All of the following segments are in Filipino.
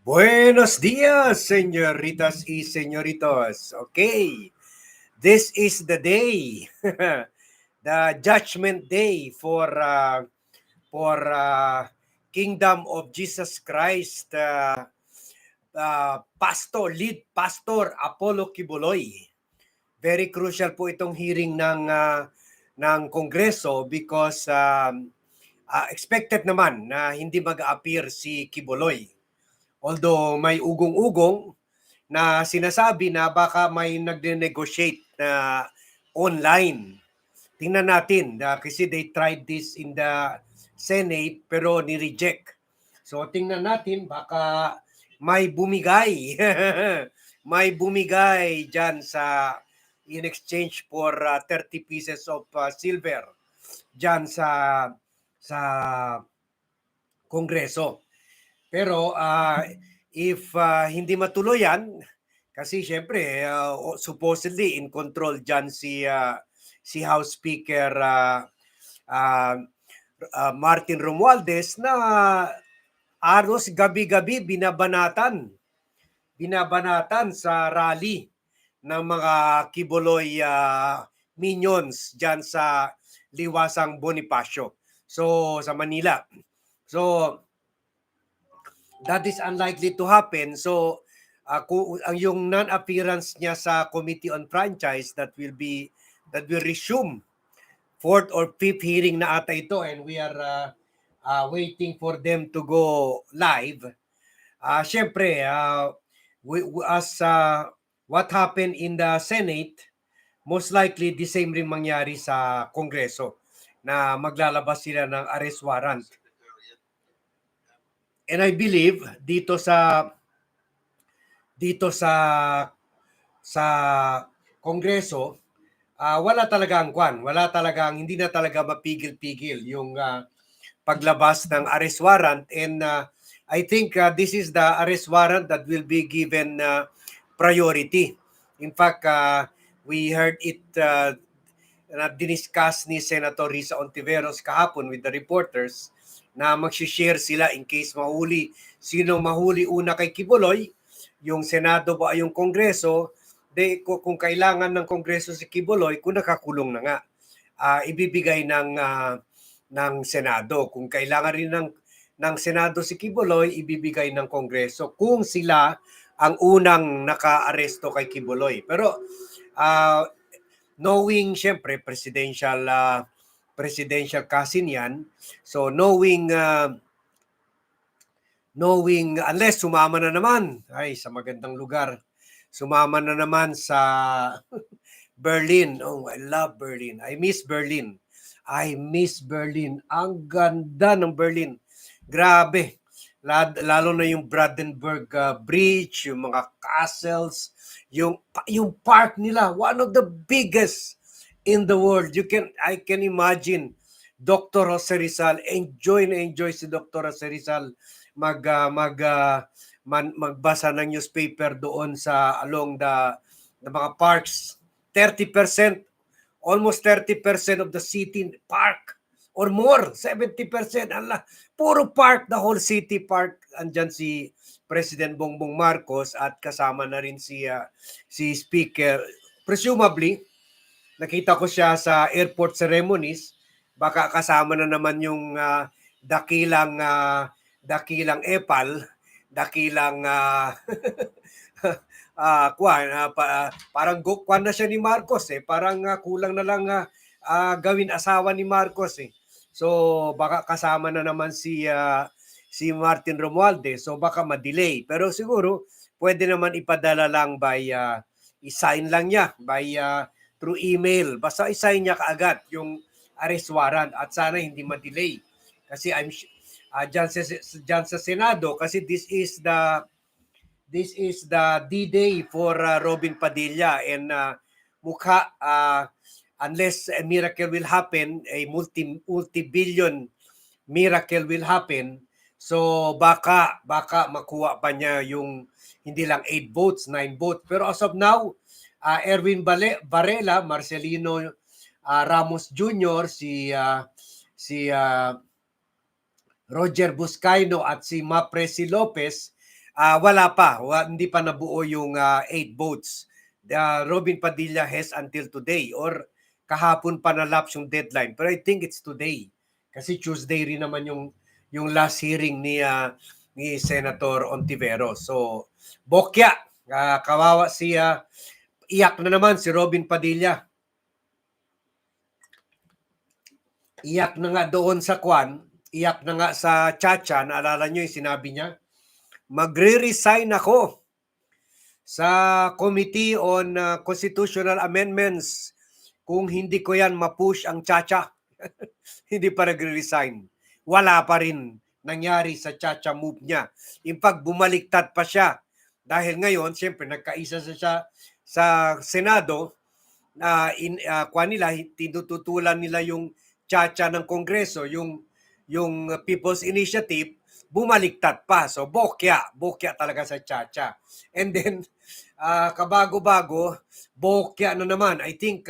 Buenos dias, señoritas y señoritos. Okay, this is the day, the judgment day for Kingdom of Jesus Christ, lead pastor Apollo Quiboloy. Very crucial po itong hearing ng Kongreso because expected naman na hindi mag-appear si Quiboloy. Although may ugong-ugong na sinasabi na baka may nagde-negotiate na online. Tingnan natin kasi they tried this in the Senate pero ni-reject. So tingnan natin baka may bumigay. May bumigay dyan in exchange for 30 pieces of silver dyan sa Kongreso. Pero if hindi matuloy yan, kasi syempre supposedly in control dyan si House Speaker Martin Romualdez na aros gabi-gabi binabanatan sa rally ng mga Quiboloy minions dyan sa Liwasang Bonifacio. So sa Manila. So that is unlikely to happen. So, yung non-appearance niya sa Committee on Franchise that will resume fourth or fifth hearing na ata ito, and we are waiting for them to go live. Syempre, as what happened in the Senate, most likely the same rin mangyari sa Kongreso na maglalabas sila ng arrest warrant. And I believe dito sa Kongreso, wala talagang hindi na talaga mapigil-pigil yung paglabas ng arrest warrant, and I think this is the arrest warrant that will be given priority. In fact, we heard it na diniscuss ni Senator Risa Ontiveros kahapon with the reporters na mag-share sila in case mahuli. Sino mahuli una kay Quiboloy, yung Senado ba yung Kongreso, kung kailangan ng Kongreso si Quiboloy, kung nakakulong na nga, ibibigay ng Senado. Kung kailangan rin ng Senado si Quiboloy, ibibigay ng Kongreso kung sila ang unang naka-aresto kay Quiboloy. Pero knowing syempre presidential cousin yan. So knowing unless sumama na naman sa magandang lugar. Sumama na naman sa Berlin. Oh, I love Berlin. I miss Berlin. Ang ganda ng Berlin. Grabe. Lalo na yung Brandenburg Bridge, yung mga castles, yung park nila, one of the biggest in the world. I can imagine Dr. Jose Rizal, enjoy si Dr. Jose Rizal magbasa ng newspaper doon along the mga parks. 30%, almost 30% of the city park or more, 70%. Puro park, the whole city park. Andyan si President Bongbong Marcos at kasama na rin si Speaker. Presumably, nakita ko siya sa airport ceremonies, baka kasama na naman yung dakilang epal, dakilang parang kwan na siya ni Marcos parang kulang na lang gawin asawa ni Marcos So baka kasama na naman si Martin Romualdez, so baka ma-delay. Pero siguro pwede naman ipadala lang by i-sign lang niya by through email. Basta i-sign niya kaagad yung arrest warrant at sana hindi ma-delay. Kasi dyan sa Senado, kasi this is the D-Day for Robin Padilla, and mukha unless a miracle will happen, a multi-billion miracle will happen, so baka makuha pa niya yung hindi lang 8 votes, 9 votes. Pero as of now, Erwin Varela, Marcelino Ramos Jr., si Roger Buscaino at si Mapresi Lopez Wala pa, hindi pa nabuo yung 8 votes. Robin Padilla has until today or kahapon pa na-lapse yung deadline. Pero I think it's today. Kasi Tuesday rin naman yung last hearing ni Senator Ontiveros. So, bokya, kawawa siya. Iyak na naman si Robin Padilla. Iyak na nga doon sa Kwan, iyak na nga sa Chacha, naalala nyo yung sinabi niya, magre-resign ako sa Committee on Constitutional Amendments kung hindi ko yan ma-push ang Chacha. Hindi pa nagre-resign. Wala pa rin nangyari sa Chacha move niya. In fact, bumaliktad pa siya. Dahil ngayon, siyempre, nagkaisa siya sa Senado, nila, tinututulan nila yung Chacha ng Kongreso, yung People's Initiative, bumaliktad pa. So, bokya talaga sa Chacha. And then, kabago-bago, bokya na naman. I think,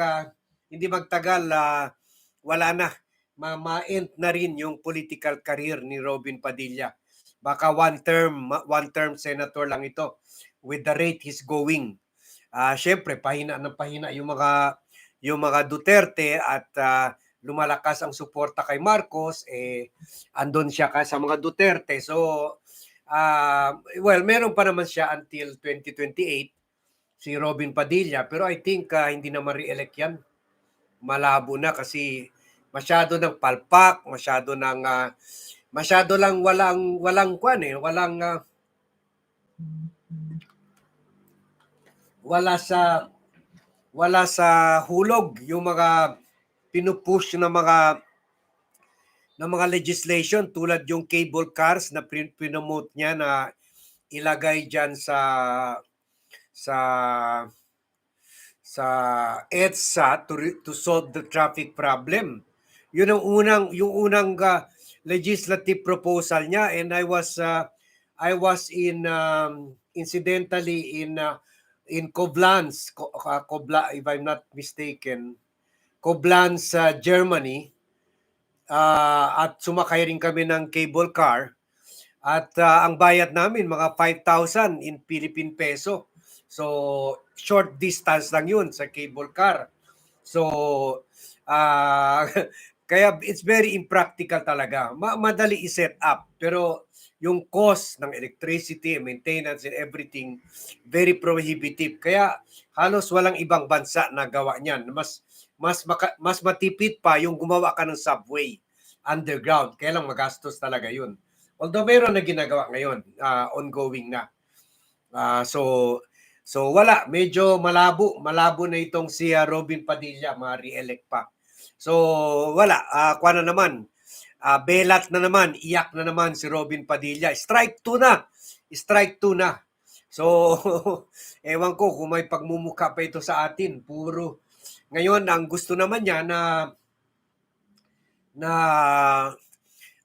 hindi magtagal, wala na. Ma-end na rin yung political career ni Robin Padilla. Baka one term senator lang ito with the rate he's going. Syempre, pahina yung mga Duterte at lumalakas ang suporta kay Marcos, andun siya sa mga Duterte. So, well, meron pa naman siya until 2028, si Robin Padilla. Pero I think hindi na ma-re-elect yan. Malabo na kasi masyado ng palpak, masyado lang walang kwan wala sa hulog yung mga pinupush ng mga legislation tulad yung cable cars na pinomote niya na ilagay diyan sa EDSA to solve the traffic problem. Yun ang unang legislative proposal niya, and I was incidentally in Koblenz, if I'm not mistaken, Koblenz, Germany, at sumakay rin kami ng cable car, at ang bayad namin mga 5,000 in Philippine peso. So, short distance lang yun sa cable car. So, kaya it's very impractical talaga. Madali i-set up. Pero yung cost ng electricity, maintenance, and everything, very prohibitive. Kaya halos walang ibang bansa na gawa niyan. Mas matipid pa yung gumawa ka ng subway underground. Kaya lang magastos talaga yun. Although meron na ginagawa ngayon, ongoing na. So wala, medyo malabo na itong si Robin Padilla, ma-re-elect pa. So wala, kuha na naman, belat na naman, iyak na naman si Robin Padilla. Strike 2 na. So ewan ko kung may pagmumukha pa ito sa atin. Puro ngayon ang gusto naman niya na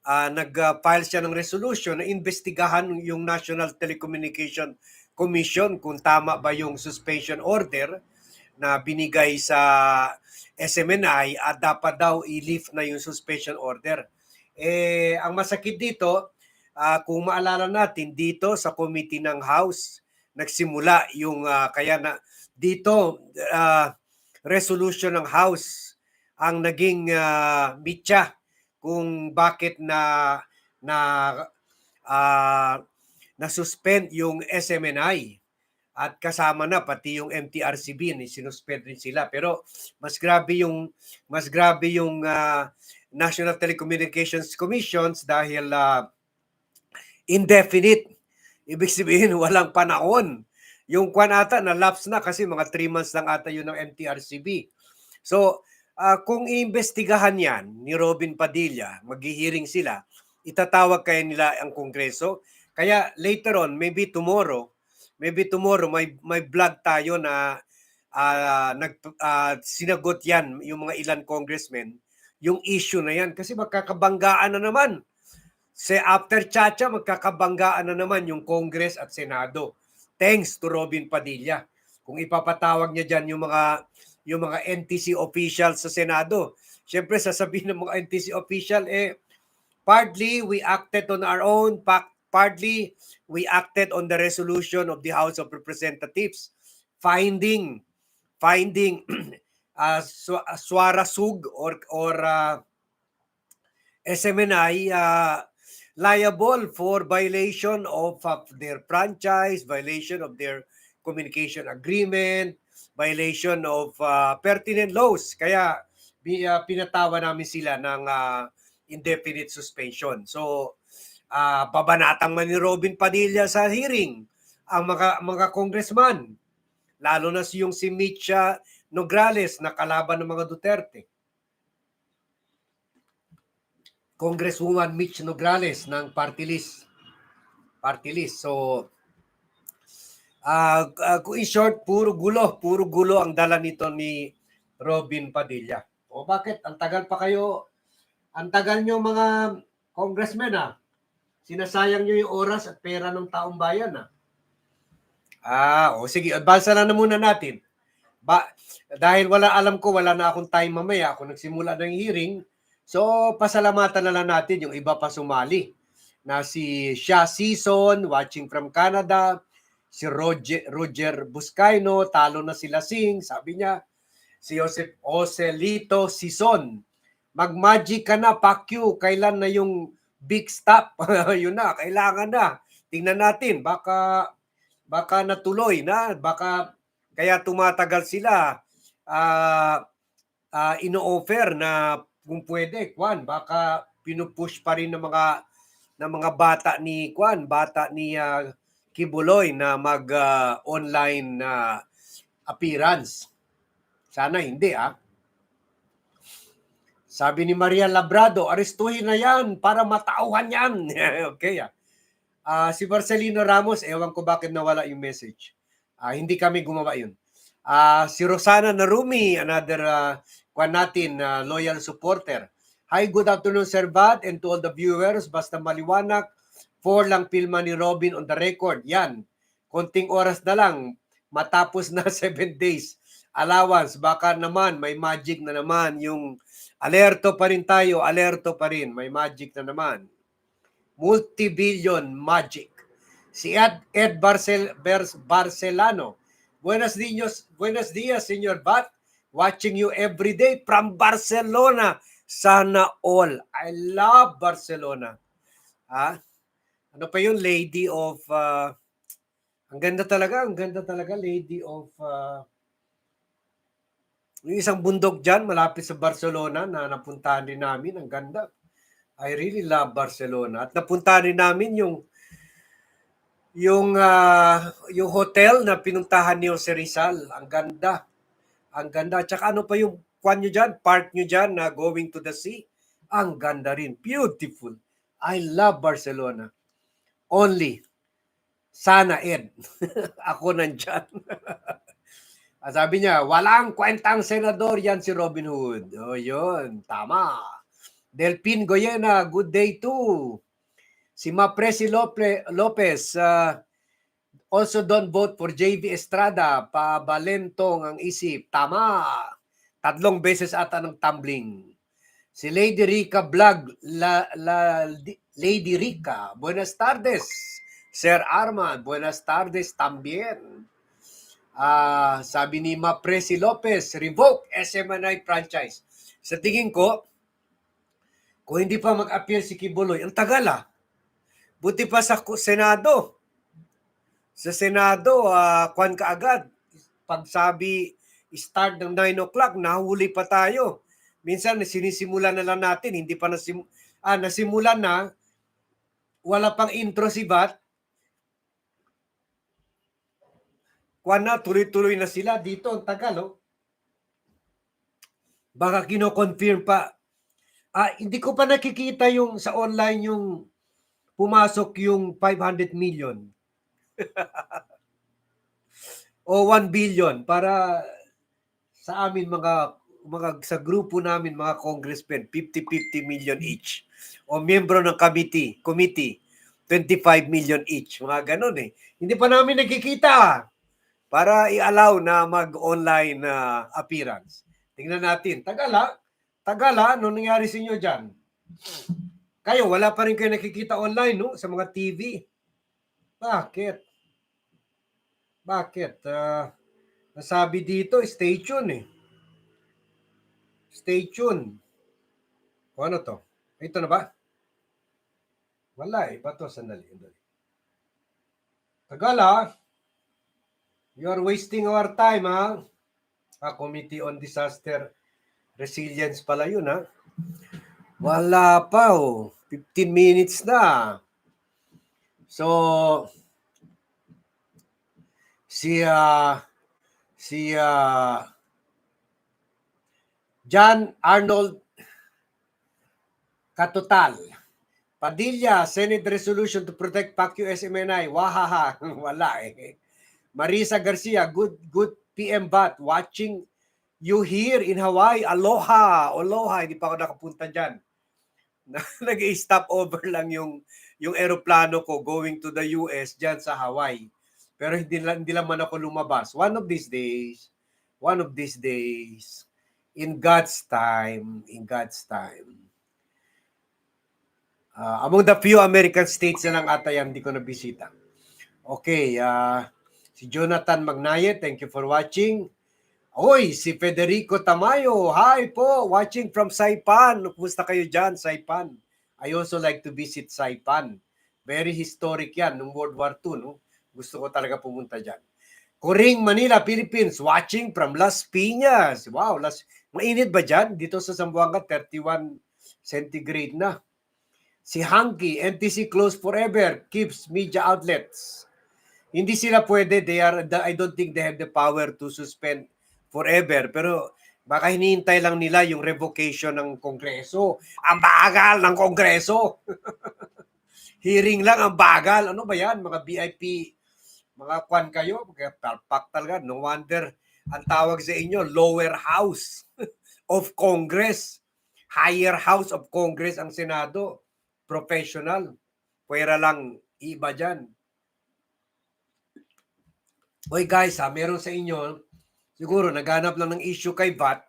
nag-file siya ng resolution na investigahan yung National Telecommunication Commission kung tama ba yung suspension order na binigay sa SMNI at dapat daw i-lift na yung suspension order. Ang masakit dito, kung maalala natin, dito sa committee ng House, nagsimula yung kaya na dito resolution ng House ang naging mitya kung bakit na-suspend yung SMNI at kasama na pati yung MTRCB, sinuspend rin sila. Pero mas grabe yung National Telecommunications Commissions dahil indefinite. Ibig sabihin walang panahon. Yung kwan ata na-lapse na kasi mga 3 months lang ata yun ng MTRCB. So, kung iimbestigahan yan ni Robin Padilla, maghihiring sila, itatawag kaya nila ang Kongreso. Kaya later on, maybe tomorrow may vlog tayo na sinagot yan yung mga ilan congressmen, yung issue na yan. Kasi magkakabanggaan na naman. After Chacha, magkakabanggaan na naman yung Congress at Senado. Thanks to Robin Padilla. Kung ipapatawag niya dyan yung mga NTC officials sa Senado, syempre sasabihin ng mga NTC official, partly we acted on our own, partly we acted on the resolution of the House of Representatives finding Suarasug or SMNI liable for violation of their franchise, violation of their communication agreement, violation of pertinent laws. Kaya pinatawa namin sila ng indefinite suspension. So, babanatang man ni Robin Padilla sa hearing ang mga congressman, lalo na yung si Mitch Nograles na kalaban ng mga Duterte. Congresswoman Mitch Nograles ng party list. So, in short, puro gulo ang dala nito ni Robin Padilla. O bakit? Ang tagal nyo mga congressmen Sinasayang nyo yung oras at pera ng taong bayan sige, advance na muna natin. Dahil alam ko wala na akong time mamaya, ako nagsimula ng hearing, so pasalamatan na lang natin yung iba pa sumali. Na si Shah Season, watching from Canada, si Roger Buscaino, talo na sila Sing, sabi niya, si Joselito Sison, mag-magic ka na, Pacquiao, kailan na yung big stop? Yun na, kailangan na. Tingnan natin, baka natuloy na, baka kaya tumatagal sila. Ino-offer na kung pwede, baka pinupush pa rin ng mga bata ni Quiboloy na mag-online appearance. Sana hindi Sabi ni Maria Labrado, arestuhin na yan para matauhan yan. Okay si Marcelino Ramos, ewan ko bakit nawala yung message. Hindi kami gumawa yun. Si Rosana Narumi, another loyal supporter. Hi, good afternoon, Sir Bat, and to all the viewers. Basta maliwanag, 4 lang Pirma ni Robin on the record. Yan, konting oras na lang, matapos na 7 days. Allowance, baka naman, may magic na naman. Yung alerto pa rin tayo, may magic na naman. Multi-billion magic. Si Ed Barcelano. Buenos dias, Senyor Bat. Watching you every day from Barcelona. Sana all. I love Barcelona. Ano pa yun? Lady of... ang ganda talaga, Lady of... yung isang bundok dyan, malapit sa Barcelona, na napuntahan din namin. Ang ganda. I really love Barcelona. At napuntahan din namin yung hotel na pinuntahan ni Jose Rizal. Ang ganda. At saka ano pa yung park nyo dyan na going to the sea. Ang ganda rin. Beautiful. I love Barcelona. Only. Sana, Ed. Ako nandyan. Sabi niya, walang kwentang senador yan si Robin Hood. Yun. Tama. Delpin Goyena, good day too. Si Mapresi Lopez, also don't vote for JV Estrada, pabalentong ang isip. Tama. 3 beses ata ng tumbling. Si Lady Rica Vlog, Lady Rica, buenas tardes. Sir Arman, buenas tardes también. Sabi ni Mapresi Lopez, revoke SMNI franchise. Sa tingin ko, kung hindi pa mag-appeal si Quiboloy, ang tagal Buti pa sa Senado. Sa Senado, kaagad. Pag sabi, start ng 9 o'clock, nahuli pa tayo. Minsan, sinisimulan na lang natin, hindi pa nasimulan na, wala pang intro si Bat. Tuloy-tuloy na sila. Dito, ang tagal, Baka kino-confirm pa. Hindi ko pa nakikita yung sa online yung pumasok yung 500 million. o 1 billion para sa amin mga sa grupo namin mga congressmen 50-50 million each o miyembro ng committee 25 million each, mga ganun hindi pa namin nakikita para i-allow na mag-online appearance. Tingnan natin. Tagala, ano nangyari sa inyo dyan? Kayo, wala pa rin kayo nakikita online, no? Sa mga TV. Bakit? Bakit? Nasabi dito, stay tuned eh. Stay tuned. O ano to? Ito na ba? Wala eh. Bato, sandali. Tagal ah. You are wasting our time ha. Committee on Disaster Resilience pala yun ha. Wala pa oh. 15 minutes na. So, si John Arnold Katutal. Padilla, Senate resolution to protect PAC-USMNI. Wahaha. Wala eh. Marisa Garcia, good PM Bat, watching you here in Hawaii. Aloha. Aloha. Hindi pa ako nakapunta dyan. Nag-stop over lang yung eroplano ko going to the US dyan sa Hawaii. Pero hindi lang man ako lumabas. One of these days, in God's time, among the few American states na lang ata yan, hindi ko nabisita. Okay, si Jonathan Magnaye, thank you for watching. Oy, si Federico Tamayo, hi po, watching from Saipan. Kumusta kayo dyan, Saipan? I also like to visit Saipan. Very historic yan, nung World War II. No? Gusto ko talaga pumunta dyan. Coring, Manila, Philippines, watching from Las Piñas. Wow, mainit ba dyan? Dito sa Zamboanga, 31 centigrade na. Si Hanky, NTC closed forever, keeps media outlets. Hindi sila pwede, I don't think they have the power to suspend forever, pero baka hinihintay lang nila yung revocation ng Kongreso. Ang bagal ng Kongreso. Hearing lang ang bagal. Ano ba yan? Mga VIP, mga kwan kayo, palpak talaga. No wonder ang tawag sa inyo, lower house of Congress. Higher house of Congress ang Senado. Professional. Pwera lang iba dyan. Oy guys, meron sa inyo, siguro naghanap lang ng issue kay VAT.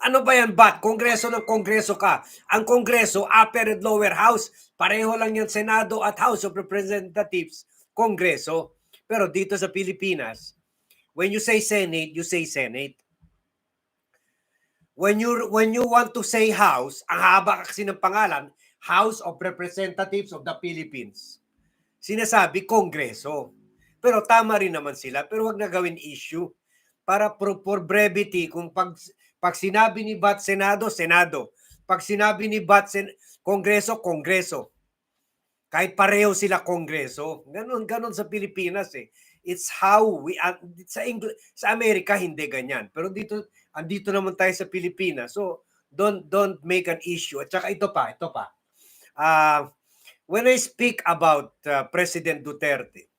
Ano ba yan, VAT? Kongreso ng Kongreso ka. Ang Kongreso, upper and lower house. Pareho lang yan Senado at House of Representatives. Kongreso. Pero dito sa Pilipinas, when you say Senate, you say Senate. When you want to say House, ang haba kasi ng pangalan, House of Representatives of the Philippines. Sinasabi Kongreso. Pero tama rin naman sila, pero wag na gawin issue. Para for brevity, kung pag sinabi ni Bat Senado, Senado. Pag sinabi ni Bat Kongreso, Kongreso. Kahit pareho sila Kongreso. Ganon sa Pilipinas eh. It's how sa Amerika hindi ganyan. Pero andito naman tayo sa Pilipinas. So don't make an issue. At saka ito pa. When I speak about President Duterte,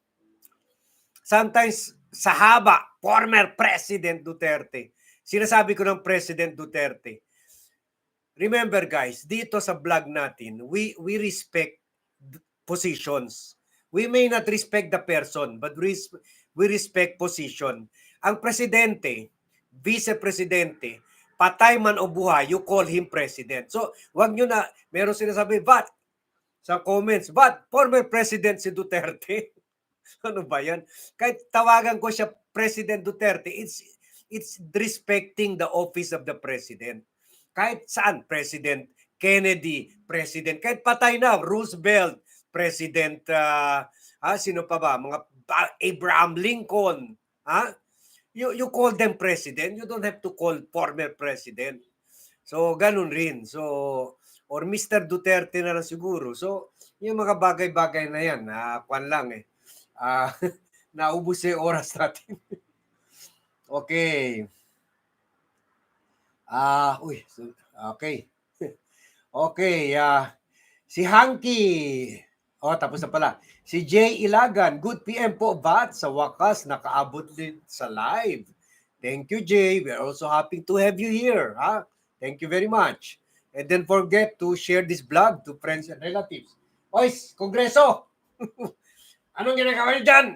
sometimes sa haba, former President Duterte, sinasabi ko ng President Duterte. Remember guys, dito sa vlog natin, we respect positions. We may not respect the person, but we respect position. Ang presidente, vice-presidente, patay man o buhay, you call him president. So, wag nyo na, meron sinasabi, but, sa comments, but, former president si Duterte. Ano ba yan? Kahit tawagan ko siya President Duterte, it's respecting the office of the president. Kahit saan, President Kennedy, President, kahit patay na, Roosevelt, President, sino pa ba? Mga Abraham Lincoln. You call them president, you don't have to call former president. So, ganun rin. So, or Mr. Duterte na lang siguro. So, yung mga bagay-bagay na yan, kwan lang eh. Naubos yung oras natin. Okay. Okay. Okay, si Hanky. Tapos na pala. Si Jay Ilagan, good PM po, VAT. Sa wakas, nakaabot din sa live. Thank you, Jay. We're also happy to have you here. Thank you very much. And then forget to share this vlog to friends and relatives. Oy, Kongreso! Anong ginagawa niyo dyan?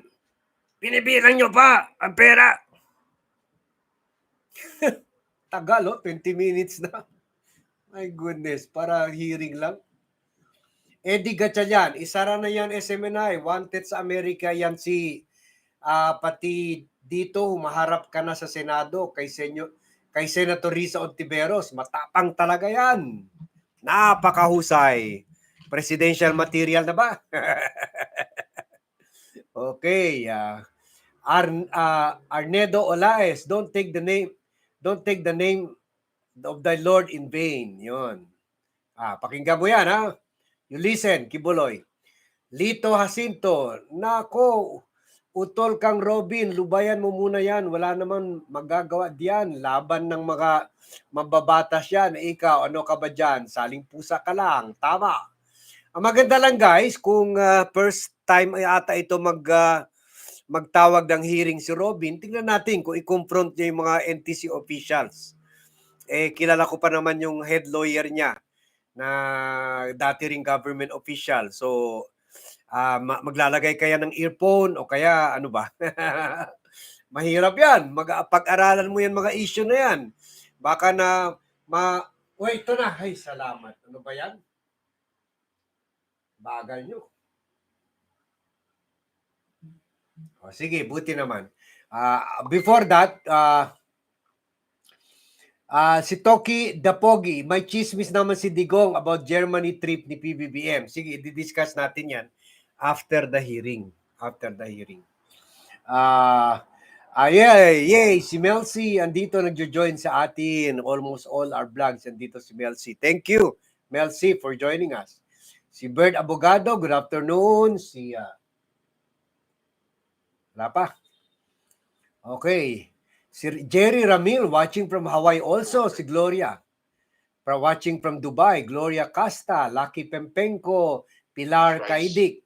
Binibilang niyo pa ang pera. Tagal, 20 minutes na. My goodness, para hearing lang. Eddie Gatchalian, isara na yan SMNI, wanted sa Amerika yan si pati dito humaharap ka na sa Senado kay Senator Risa Ontiveros, matapang talaga yan. Napakahusay. Presidential material na ba? Okay, Arnedo Olaes, don't take the name of thy Lord in vain. Yun. Pakinggan mo yan, ha? You listen, Quiboloy. Lito Jacinto, nako, utol kang Robin, lubayan mo muna yan. Wala naman magagawa diyan. Laban ng mga mababatas yan. Ikaw, ano ka ba dyan? Saling pusa ka lang. Tama. Ang maganda lang guys, kung first time ay ata ito magtawag ng hearing si Robin, tingnan natin kung i-confront niya yung mga NTC officials. Kilala ko pa naman yung head lawyer niya na dati ring government official. So, maglalagay kaya ng earphone o kaya ano ba? Mahirap yan. Pag-aralan mo yan mga issue na yan. Baka na Uy, ito na. Ay, salamat. Ano ba yan? Bagal nyo. Sige, buti naman. Before that, si Toki Dapogi, may chismis naman si Digong about Germany trip ni PBBM. Sige, i-discuss natin yan after the hearing. Yay, si Melcy andito nagjo-join sa atin. Almost all our vlogs andito si Melcy. Thank you, Melcy, for joining us. Si Bird Abogado, good afternoon. Wala pa. Okay. Si Jerry Ramil watching from Hawaii also. Si Gloria. Watching from Dubai. Gloria Casta, Lucky Pempenko, Pilar Kaidik,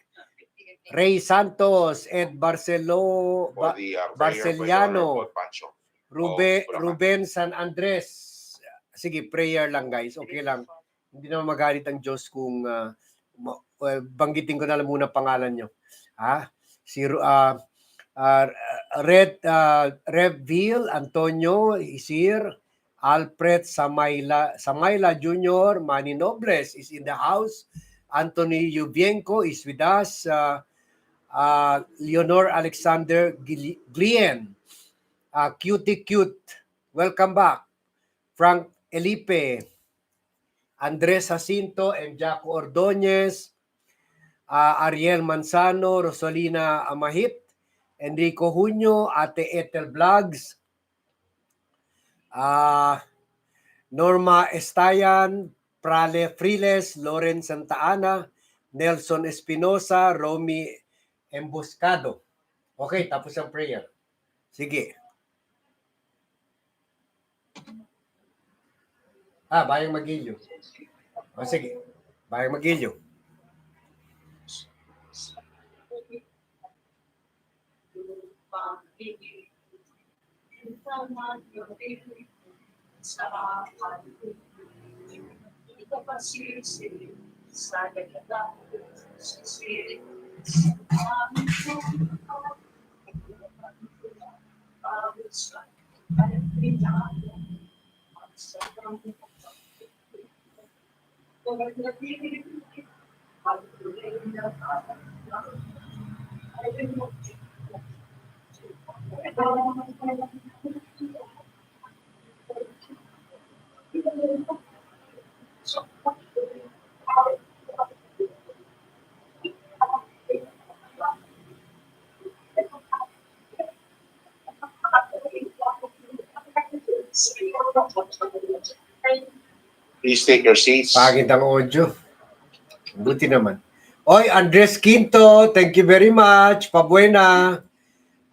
Ray Santos, Ed Barceliano, Ruben San Andres. Sige, prayer lang guys. Okay lang. Hindi naman magalit ang Diyos kung banggitin ko na lang muna pangalan nyo. Si Reville Antonio Isir, Alfred Samayla Jr., Manny Nobles is in the house. Anthony Yubienko is with us. Leonor Alexander Glien. Cutie Cute. Welcome back. Frank Elipe. Andres Jacinto and Jaco Ordonez. Ariel Manzano, Rosalina Amahit, Enrico Junio, Ate Ethel Vlogs, Norma Estayan, Prale Friles, Loren Santa Ana, Nelson Espinosa, Romy Emboscado. Okay, tapos ang prayer. Sige. Bayang Magilyo. Sige. Bayang Magilyo. Please take your seats. Pagit ang audio. Buti naman. Oy, Andres Quinto, thank you very much. Pabuena.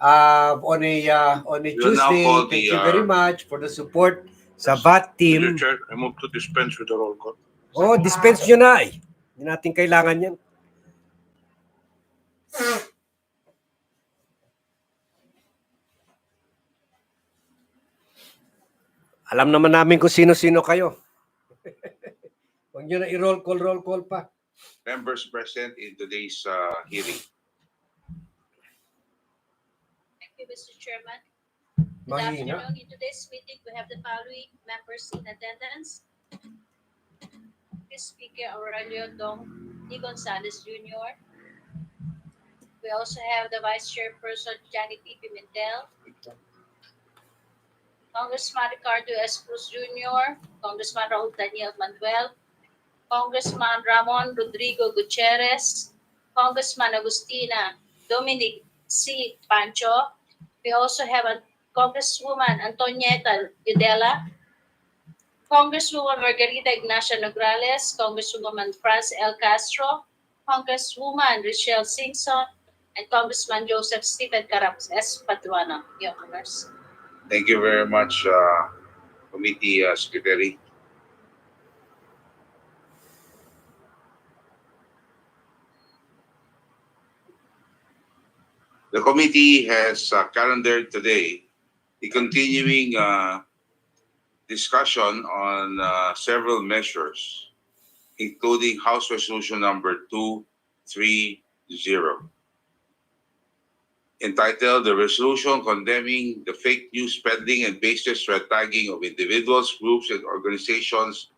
On a Tuesday, thank you very much for the support sa VAT team. Mr. Chair, I move to dispense with the roll call. Dispense nyo na eh. Hindi natin kailangan yan. Alam naman namin kung sino-sino kayo. Huwag nyo na i-roll call pa. Members present in today's hearing. Thank you, Mr. Chairman. Good Mahina. afternoon. In today's meeting, we have the following members in attendance. Speaker Aurelio Dong D. Gonzalez Jr. We also have the Vice Chairperson, Johnny P. Pimentel, Congressman Ricardo S. Cruz Jr., Congressman Raul Daniel Manuel, Congressman Ramon Rodrigo Gutierrez, Congressman Agustina Dominic C. Pancho. We also have a Congresswoman Antonieta Udela, Congresswoman Margarita Ignacia Nograles, Congresswoman Franz L. Castro, Congresswoman Richelle Singson, and Congressman Joseph Stephen Caraps S. Paduano, Your Honors. Thank you very much, Committee Secretary. The committee has calendared today the continuing discussion on several measures, including House Resolution number 230, entitled "The Resolution Condemning the Fake News Peddling and Baseless Red Tagging of Individuals, Groups, and Organizations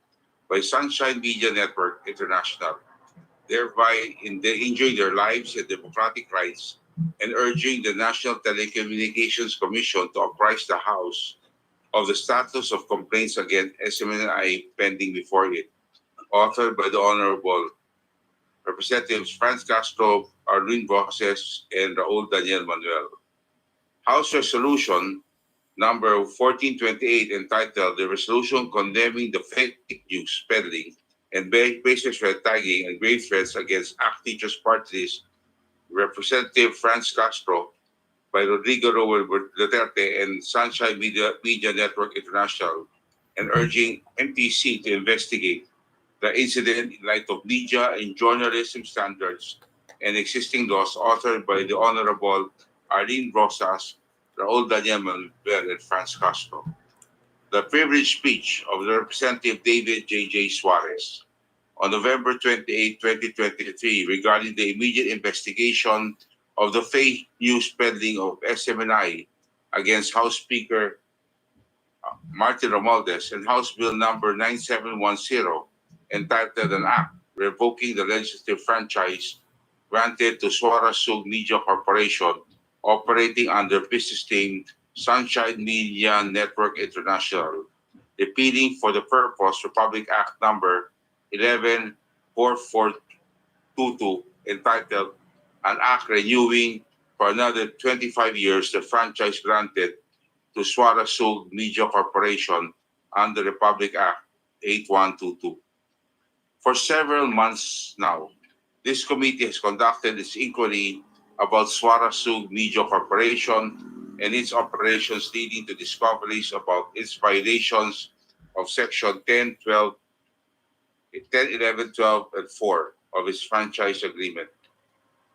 by Sunshine Media Network International, thereby endangering their lives and democratic rights, and urging the National Telecommunications Commission to apprise the House of the status of complaints against SMNI pending before it," authored by the Honorable Representatives Franz Castro, Arlene Voces, and Raul Daniel Manuel. House Resolution number 1428, entitled "The Resolution Condemning the Fake News Peddling and Baseless Red Tagging and Grave Threats Against ACT Teachers Party List," Representative Franz Castro, by Rodrigo Roel Duterte and Sunshine Media Network International, and urging MTC to investigate the incident in light of media and journalism standards and existing laws, authored by the Honorable Arlene Rosas, Raul Daniel Manuel, and Franz Castro. The privileged speech of the Representative David J. Suarez on November 28, 2023, regarding the immediate investigation of the fake news peddling of SMNI against House Speaker Martin Romualdez and House Bill number 9710, entitled "An Act Revoking the Legislative Franchise Granted to Suara Sug Media Corporation, operating under business name Sunshine Media Network International, repealing for the purpose Republic Act number 114422, entitled "An Act Renewing for another 25 years the franchise granted to Suara Sug Media Corporation under Republic Act 8122." For several months now, this committee has conducted its inquiry about Suara Sug Media Corporation and its operations, leading to discoveries about its violations of Section 10, 11, 12, and 4 of its franchise agreement.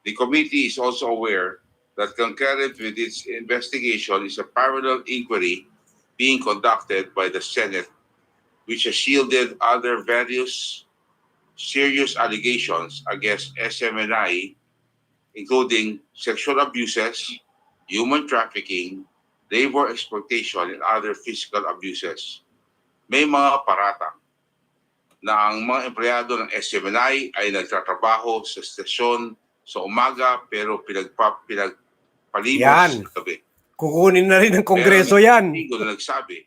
The committee is also aware that concurrent with its investigation is a parallel inquiry being conducted by the Senate, which has shielded other various serious allegations against SMNI, including sexual abuses, human trafficking, labor exploitation, and other physical abuses. May mga paratang na ang mga empleyado ng SMNI ay nagtatrabaho sa stasyon sa umaga pero pinagpalimos Yan. sa gabi. Kukunin na rin ng Kongreso Meron yan. Bigo na nagsabi,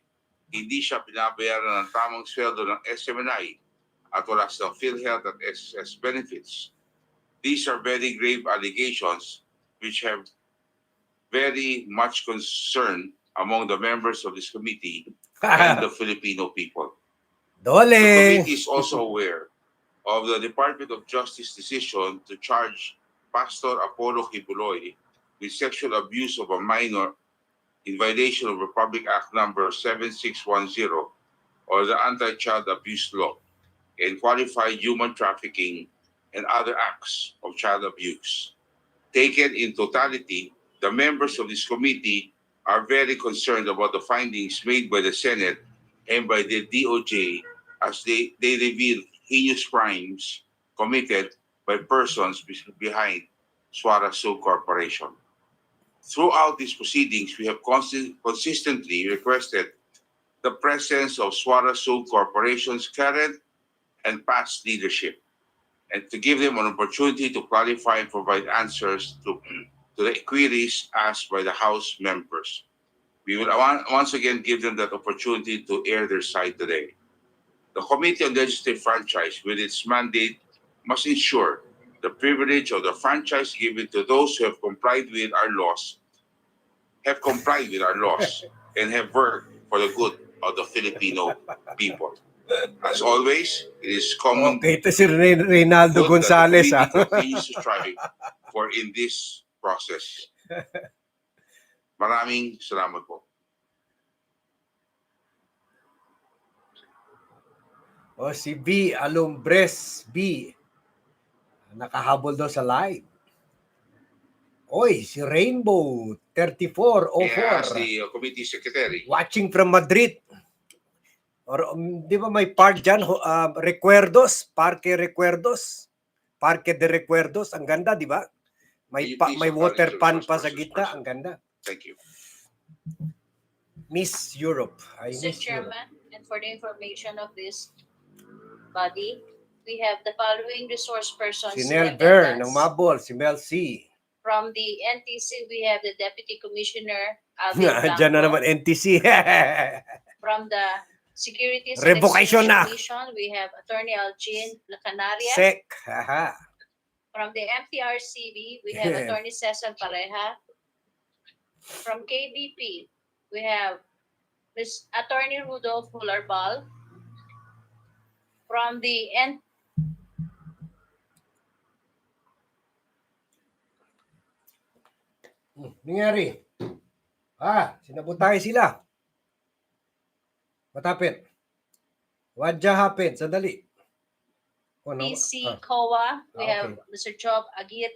hindi siya binabayaran ng tamang sweldo ng SMNI at wala silang PhilHealth at SSS benefits. These are very grave allegations which have very much concern among the members of this committee and the Filipino people. The Dole. committee is also aware of the Department of Justice decision to charge Pastor Apollo Quiboloy with sexual abuse of a minor in violation of Republic Act number 7610, or the Anti-Child Abuse Law, and qualified human trafficking and other acts of child abuse. Taken in totality, the members of this committee are very concerned about the findings made by the Senate and by the DOJ as they reveal heinous crimes committed by persons behind Suara Sug Corporation. Throughout these proceedings, we have consistently requested the presence of Suara Sug Corporation's current and past leadership. and to give them an opportunity to clarify and provide answers to the queries asked by the House members. We will once again give them that opportunity to air their side today. The Committee on Legislative Franchise, with its mandate, must ensure the privilege of the franchise given to those who have complied with our laws, and have worked for the good of the Filipino people. As always, it is common Okay, ito si Reynaldo good that Gonzales. the committee continues to strive for in this process. Maraming salamat po. O si B. Alumbres B. Nakahabol daw sa live. Oy, si Rainbow 3404. Yes, the committee secretary. Watching from Madrid. Or, di ba may park dyan? Recuerdos, Parque Recuerdos. Parque de Recuerdos. Ang ganda, di ba? May, may water pan pa sa gitna. Ang ganda. Thank you. Miss Europe. I Mr. miss Europe. Chairman, and for the information of this body, we have the following resource persons Si in Nel Ver attendance. ng Mabol. Si Mel C. From the NTC, we have the Deputy Commissioner Alvin Diyan na Blanco. naman NTC. From the Securities and Revocation Exchange na. Commission, we have Attorney Algin Lacanaria. Sec. Haha. From the MTRCB, we have Attorney Cesar Pareja. From KBP, we have Attorney Rudolph Hularbal. From the Nangyari. Sinabotay sila. What happened? What just happened? Sandali. PC COA, we Okay. have Mr. Job Agit,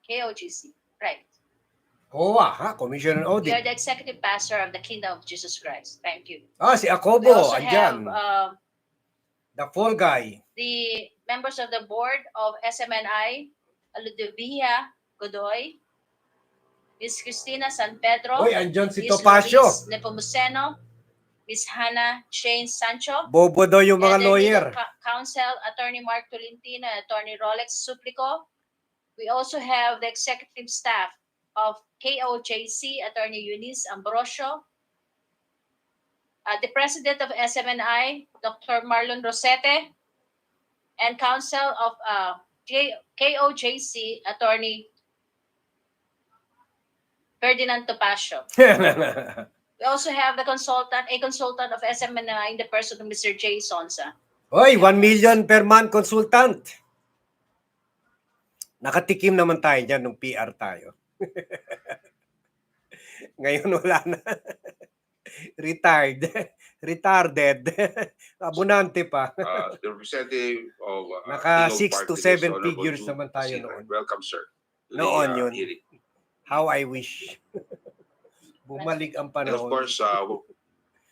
KOGC. Right. COA, Commission on We are Audit. the executive pastor of the Kingdom of Jesus Christ. Thank you. Si We Akobo, also andyan. have The fall guy. the members of the board of SMNI, Ludovia Godoy, Ms. Cristina San Pedro, Uy, andyan si Ms. Topacio. Loris Nepomuceno, Ms. Hannah Shane Sancho, Bobo daw yung mga and the lawyer. legal counsel, Attorney Mark Tolentino and Attorney Rolex Suplico. We also have the executive staff of KOJC, Attorney Eunice Ambrosio, the president of SMNI, Dr. Marlon Rosete, and counsel of KOJC, Attorney Ferdinand Topacio. We also have a consultant of SMNI in the person of Mr. J. Sonsa. Oy, 1 million per month consultant. Nakatikim naman tayo dyan nung PR tayo. Ngayon wala na. Retarded. Abunante pa. The representative of Naka Bigo 6 to Party 7 List, Honorable figures Jude naman tayo Sina. noon. Welcome, sir. to the, Noon yun. hearing. How I wish. Bumalik ang And of panahon. course,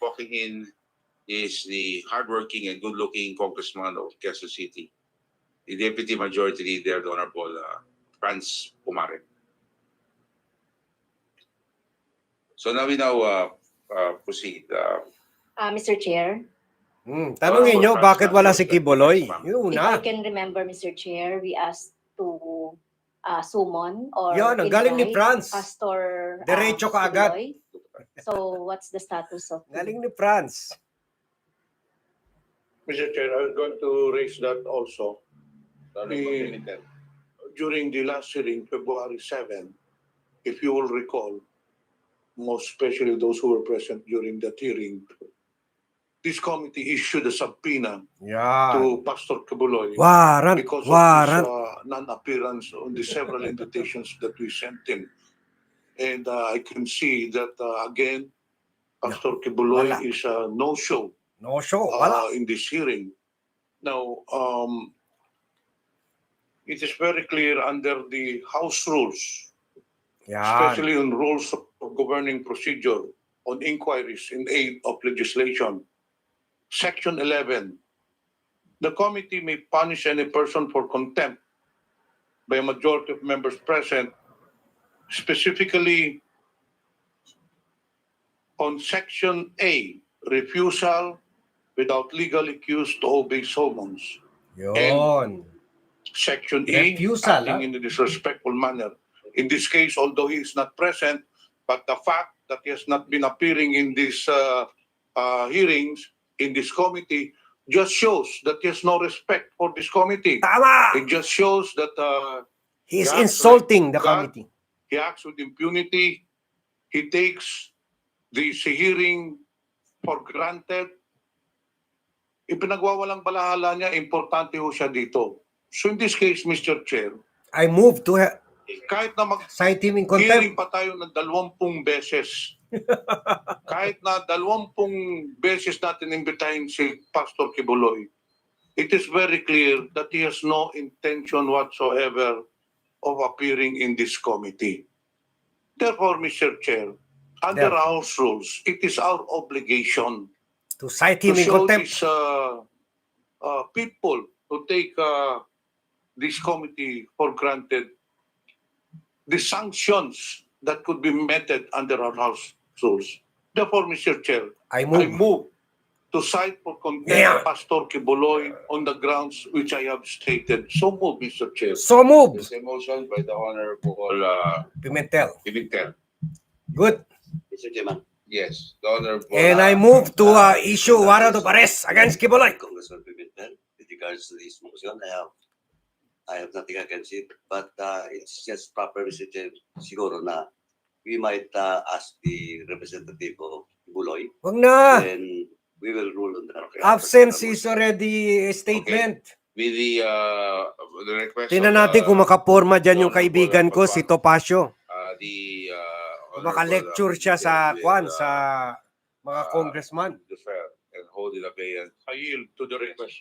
walking in is the hardworking and good-looking congressman of Quezon City, the Deputy Majority Leader, the Honorable Franz Pumare. So now we proceed. Mr. Chair, Tanungin nyo, bakit wala si Quiboloy? Yun if I na. can remember, Mr. Chair, we asked to summon or Yan, ang galing ni invite Franz. Pastor Diretso ka agad. Quiboloy. So, what's the status of Galing ni Franz. Mr. Chair, I was going to raise that also. During the last hearing, February 7, if you will recall, most especially those who were present during that hearing, this committee issued a subpoena Yan. to Pastor Quiboloy Warrant. because of Warrant. his non-appearance on the several invitations that we sent him. And I can see that, again, Pastor Quiboloy Wala. is a no-show. No show. Wala. In this hearing. Now, it is very clear under the House rules, Yan. especially on rules of governing procedure on inquiries in aid of legislation. Section 11, the committee may punish any person for contempt by a majority of members present, specifically on Section A, refusal without legal excuse to obey summons. Yun. Section E, Refusal, acting in a disrespectful manner. In this case, although he is not present, but the fact that he has not been appearing in these hearings, in this committee, just shows that he has no respect for this committee. Tama! It just shows that He is Yeah, insulting the God. committee. he acts with impunity. He takes this hearing for granted. Ipinagwawalang balahala niya, importante ho siya dito. So in this case, Mr. Chair, I move to kahit na cite him in mag-hearing contempt. pa tayo ng 20 beses, kahit na 20 beses natin imbitahin si Pastor Quiboloy, it is very clear that he has no intention whatsoever of appearing in this committee. Therefore, Mr. Chair, under our rules, it is our obligation To cite to him in show contempt. these people who take this committee for granted the sanctions that could be meted under our house rules. Therefore, Mr. Chair, I I move. move to cite for contempt Yeah. Pastor Quiboloy on the grounds which I have stated. So move, Mr. Chair. So move. There's a motion by the Honorable Pimentel. Pimentel. Good. Mr. Chairman. Yes, the Honorable. And I move to issue warrant of arrest against Quiboloy. Congressman Pimentel, with regards to this motion, I have nothing against it, but it's just proper, Mr. Chair, siguro na we might ask the representative of Quiboloy, Wag na. then we will rule on that. Absence is already a statement. With the request Tingnan of, natin kung makaporma dyan yung Honorable kaibigan ko, si Topacio. the Kung maka-lecture siya sa sa mga congressman. defer and hold in abeyance. I yield to the request.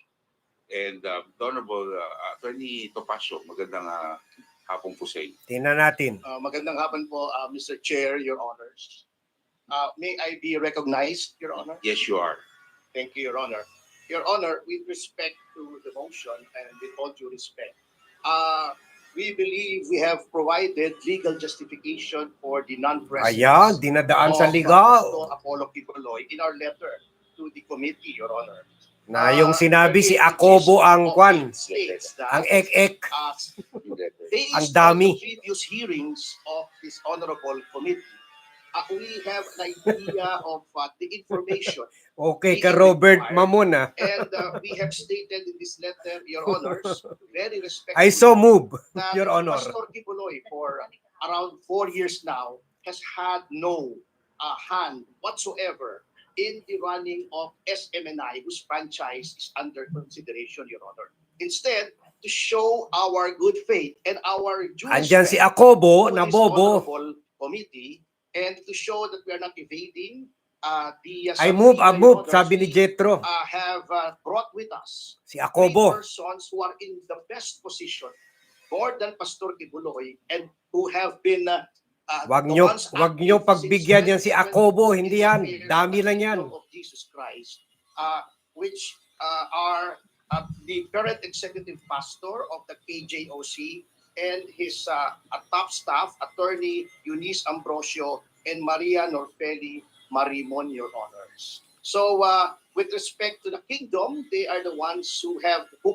And the Honorable Attorney Topacio, magandang hapon po sa inyo. Tingnan natin. Magandang hapon po, Mr. Chair, Your Honors. May I be recognized, Your Honor? Yes, you are. Thank you, Your Honor. Your Honor, with respect to the motion and with all due respect, we believe we have provided legal justification for the non-presence Ayan, dinadaan sa of ligaw. Pastor Apollo Quiboloy in our letter to the committee, Your Honor. Na yung sinabi si Akobo ang kwan, States that, ang ek-ek, based ang dami. on the previous hearings of this honorable committee, we have an idea of the information. Okay ka Robert Mamona. And we have stated in this letter, Your Honors, very respectfully, I so move, that Your Honor. Pastor Quiboloy for around 4 years now has had no hand whatsoever in the running of SMNI, whose franchise is under consideration, Your Honor. Instead, to show our good faith and our due Andyan si respect Akobo to na this bobo. honorable committee, and to show that we are not evading the I move, Your Honors, sabi ni Jetro. have brought with us Si 3 Akobo. persons who are in the best position, more than Pastor Quiboloy, and who have been Wag the nyo, ones wag nyo active pagbigyan since yan si Akobo, hindi yan. 2020 Dami lang yan. of Jesus Christ, which are the current executive pastor of the KJOC and his top staff, Attorney Eunice Ambrosio and Maria Norfeli Marimon, Your Honors. So with respect to the kingdom, they are the ones who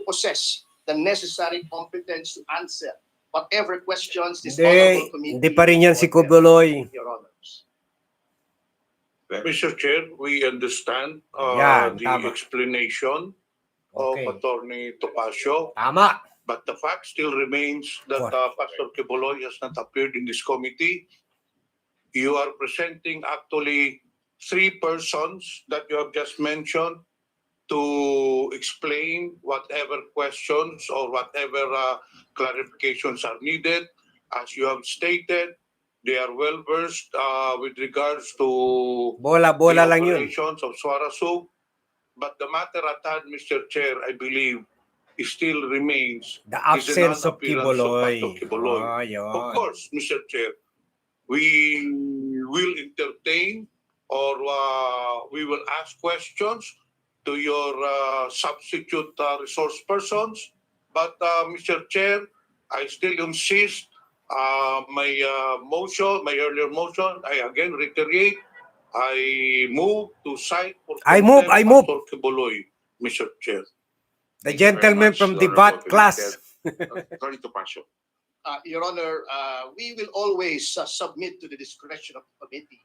possess the necessary competence to answer whatever questions this honorable committee. Hindi pa rin yan si Quiboloy. Your Honors. Mr. Chair, we understand Yan, the tama. explanation Okay. of Attorney Topacio, Tama. but the fact still remains that What? Pastor Quiboloy has not appeared in this committee. You are presenting actually 3 persons that you have just mentioned to explain whatever questions or whatever clarifications are needed. As you have stated, they are well versed with regards to Bola the lang yun. operations of Swarasu. But the matter at hand, Mr. Chair, I believe, still remains The is the absence of non-appearance of Quiboloy. Pastor Quiboloy. Ah, yun. Of course, Mr. Chair, we will entertain or we will ask questions to your substitute resource persons. But Mr. Chair, I still insist my motion, my earlier motion, I again reiterate, I move to cite for I move. Pastor Quiboloy, Mr. Chair. The Thank you very gentleman much, from the Honorable VAT class. Pimentel. Attorney Topacio. Your Honor, we will always submit to the discretion of the committee.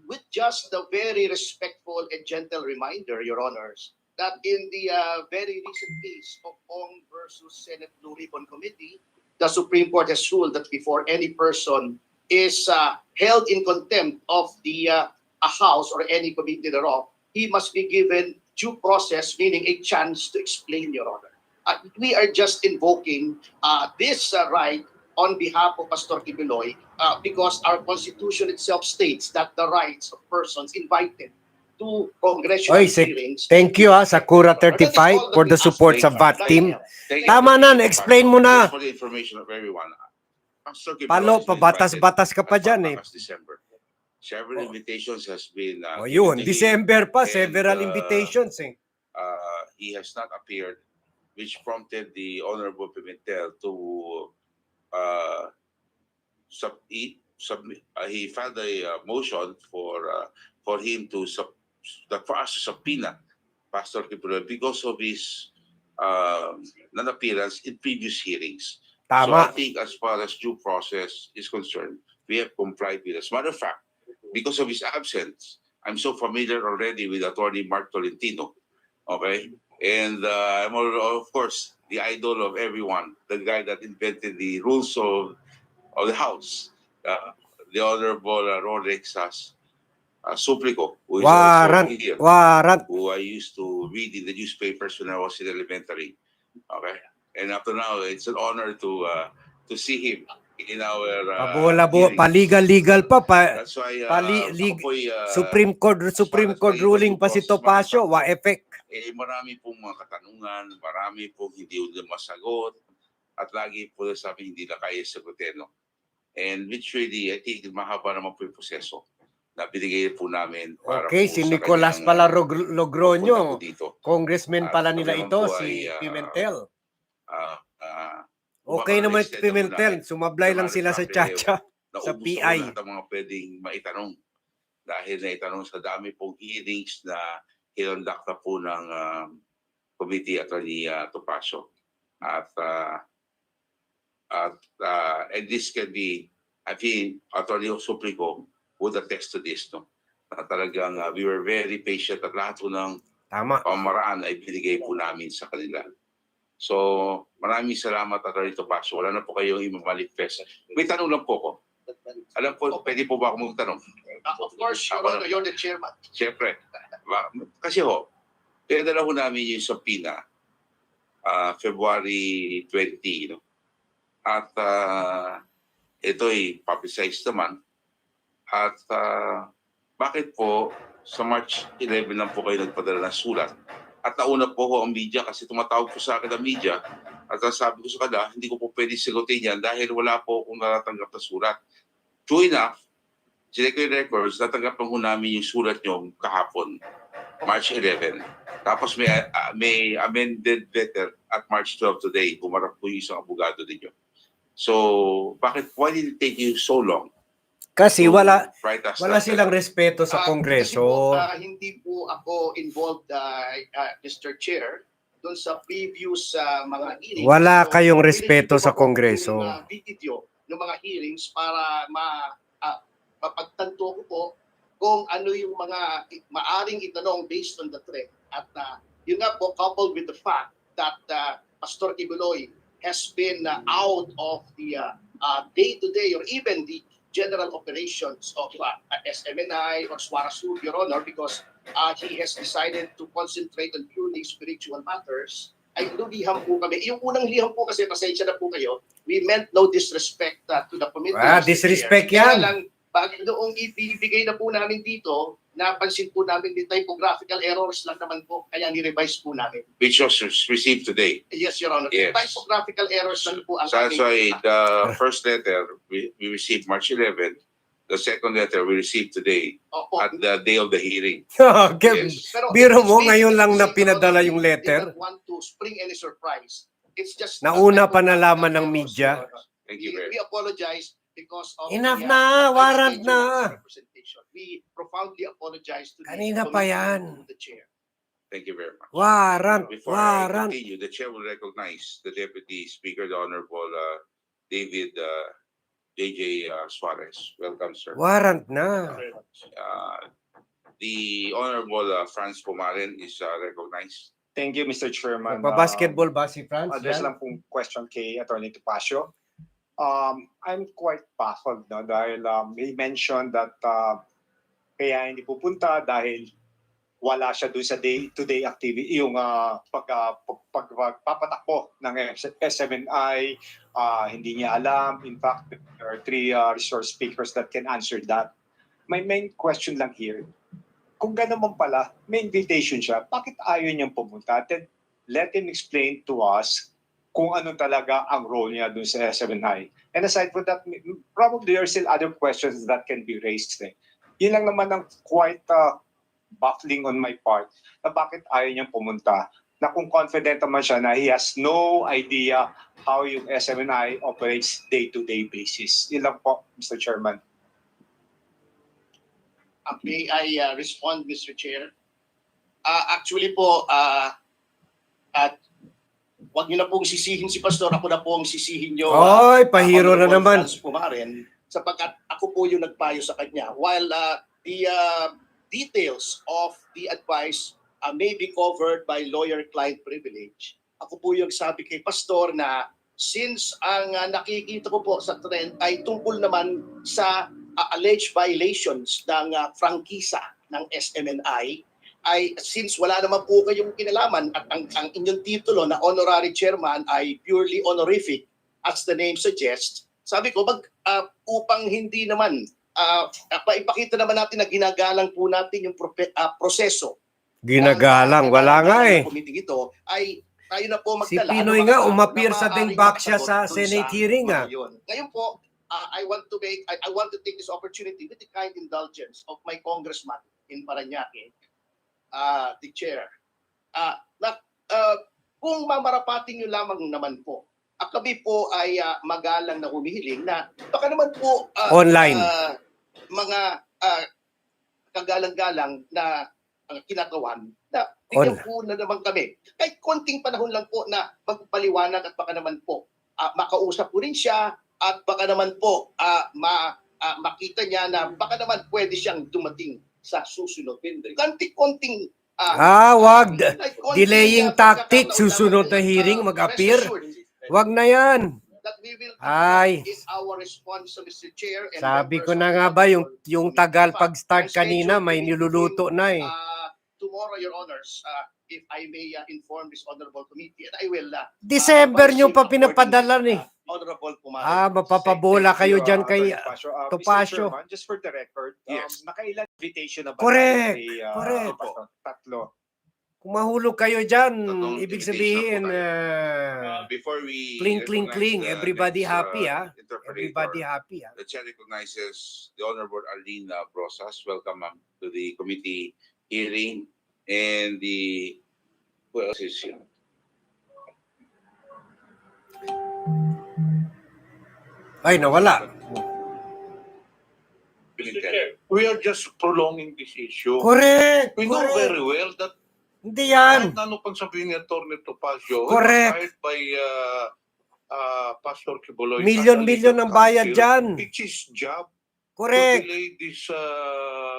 With just the very respectful and gentle reminder, Your Honors, that in the very recent case of Ong versus Senate Blue Ribbon Committee, the Supreme Court has ruled that before any person is held in contempt of the a house or any committee thereof, he must be given due process, meaning a chance to explain, Your Honor. We are just invoking this right on behalf of Pastor Quiboloy because our Constitution itself states that the rights of persons invited to congressional Oy, hearings. thank you Sakura 35 for the support sa VAT team. Tama na, explain mo na. Just for the information of everyone. Pastor Quiboloy Palo, has been pabatas-batas ka pa invited dyan as eh. far back as December. Several invitations has been O given yun, to him. December pa, And, several invitations eh. He has not appeared, which prompted the Honorable Pimentel to he filed a motion for him to for us to subpoena Pastor Quiboloy because of his non-appearance in previous hearings. So I Tama. think as far as due process is concerned, we have complied with it. As a matter of fact, because of his absence, I'm so familiar already with Attorney Mark Tolentino. Okay? And I'm of course the idol of everyone, the guy that invented the rules of the House, the Honorable Rolex Suplico, who is Warrant, also here, warrant. who I used to read in the newspapers when I was in elementary. Okay? And up to now, it's an honor to see him in our hearings. Paligal-legal pa. That's why Pali-lig- ako po'y, Supreme Court ruling pa si Topacio, wa effect. marami pong mga katanungan, marami pong hindi ulit masagot, at lagi po sabi hindi na kaya sagutin. No? And which really, I think, mahaba naman po yung proseso na binigay po namin para Okay, po si sa Nicolas kanyang, pala pagpunta Logronyo. po dito. Congressman pala At nila kami ito, naman po si ay, Pimentel. Okay kumbaga, naman na-extend si na po Pimentel, namin. sumablay lang sila sa chacha, sa Naubos na po PI. lahat ang mga pwedeng maitanong dahil naitanong sa dami pong hearings na kinondakta po ng committee attorney Topacio. And this can be, I think, Attorney Suplico would attest to this. No? Na talagang we were very patient at lahat po ng Tama. pamaraan ay binigay po namin sa kanila. So, maraming salamat Attorney Topacio. Wala na po kayong i-manifest. May tanong lang po ko. Alam po, pwede po ba ako magtanong? Of course, Your Honor, you're the chairman. Siyempre. Kasi pinadala ho namin yung subpoena February 20. No? At ito'y publicized naman. At bakit po sa March 11 lang po kayo nagpadala ng sulat? At nauna po ho ang media kasi tumatawag po sa akin ang media. At sabi ko sa kanila, hindi ko po pwede sagutin yan dahil wala po akong natatanggap na sulat. True enough, check yung records, natanggap lang ho namin yung sulat nyo kahapon, March 11. Tapos may amended letter at March 12 today. Pumarap po yung isang abogado ninyo. So, why did it take you so long? Kasi wala Wala silang respeto sa Kongreso. Kasi po, hindi po ako involved, Mr. Chair, doon sa previous mga hearings. Wala kayong pinili respeto po sa ako Kongreso. yung video ng mga hearings para mapagtanto ko po kung ano yung mga maaring itanong based on the threat. At yun nga po, coupled with the fact that Pastor Quiboloy has been out of the day-to-day or even the general operations of SMNI or Suarasud, Your Honor, because he has decided to concentrate on purely spiritual matters, ay lubiham po kami. Yung unang liham po kasi, pasensya na po kayo, we meant no disrespect to the committee. Disrespect Kaya yan. lang, pag noong ibibigay na po namin dito, napansin po namin the typographical errors lang naman po, kaya ni-revise po namin. Which was received today. Yes, Your Honor. Yes. Typographical errors lang po ang So that's why the first letter we received March 11. The second letter we received today at the day of the hearing. Okay. Yes. Pero Biro mo, it's ngayon lang na basically, pinadala Your yung Honor, letter. we did not want to spring any surprise. It's just Nauna pa typographical nalaman ng errors, media. Your Honor. Thank you very We apologize because of Enough the, na, warrant legislature na. misrepresentation. We profoundly apologize to the Kanina pa committee yan. and to the chair. Thank you very much. Warrant, Before I warrant. continue, the chair will recognize the Deputy Speaker, the Honorable David JJ Suarez. Welcome, sir. Warrant na. The Honorable Franz Pumaren is recognized. Thank you, Mr. Chairman. Nagpa-basketball ba si Franz? Address Yan? lang pong question kay Attorney Topacio. I'm quite baffled no, dahil he mentioned that kaya hindi pupunta dahil wala siya doon sa day-to-day activity, yung pagpapatakbo ng SMNI, hindi niya alam. In fact, there are 3 resource speakers that can answer that. My main question lang here, kung gano'n man pala, may invitation siya, bakit ayaw niyang pumunta? Then let him explain to us kung ano talaga ang role niya doon sa SMNI. And aside from that, probably there are still other questions that can be raised. Yun lang naman ang quite baffling on my part na bakit ayaw niyang pumunta. Na kung confident naman siya na he has no idea how yung SMNI operates day-to-day basis. Yun lang po, Mr. Chairman. May I respond, Mr. Chair? Actually po, at wag niyo na pong sisihin si Pastor, ako na po ang sisihin niyo. Oy, pahiro na Honorable naman. Franz Pumaren, sapagkat ako po yung nagpayo sa kanya. While the details of the advice may be covered by lawyer-client privilege, ako po yung sabi kay Pastor na since ang nakikita ko po sa trend ay tungkol naman sa alleged violations ng prangkisa ng SMNI, ay since wala naman po kayong kinalaman at ang inyong titulo na honorary chairman ay purely honorific as the name suggests, sabi ko upang hindi naman paipakita naman natin na ginagalang po natin yung proseso. Ginagalang, wala nga eh. Committee ito ay tayo na po Si magdala. Pinoy nga, umapir sa dingback siya sa Senate hearing ah. Ngayon po, I want to take this opportunity with the kind indulgence of my congressman in Parañaque, the chair. Kung mamarapating nyo lamang naman po, kami po ay magalang na humihiling na baka naman po Online. Mga kagalang-galang na kinakawan na bigyan po na naman kami. Kahit konting panahon lang po na magpaliwanag at baka naman po makausap po rin siya at baka naman po makita niya na baka naman pwede siyang dumating sa susunod. Konting Wag. Delaying tactic, susunod na hearing, mag-appear. Wag na yan. Ay. Sabi ko na nga ba, yung tagal pag-start kanina, may niluluto na eh. Tomorrow, Your Honors, if I may inform this honorable committee, and I will... December nyo pa pinapadala eh. Honorable Pumaren. Mapapabola kayo dyan kay Topacio. Just for the record, Yes. nakailan invitation na ba? Correct, Kay, correct. Tatlo. Kung mahulog kayo dyan, Tatlong ibig invitation sabihin, po Before we cling, cling, recognize cling. the Everybody next, happy, interpreter, Everybody happy, the chair recognizes the Honorable Arlene Brosas. Welcome, ma'am, to the committee hearing. And who else is here? Ay, nawala. We are just prolonging this issue. Correct. We know Correct. very well that Hindi yan. kahit ano pang sabihin ni Atty. Topacio, Correct. hired by Pastor Quiboloy. Million ang bayad dyan. It's his job to Correct. delay this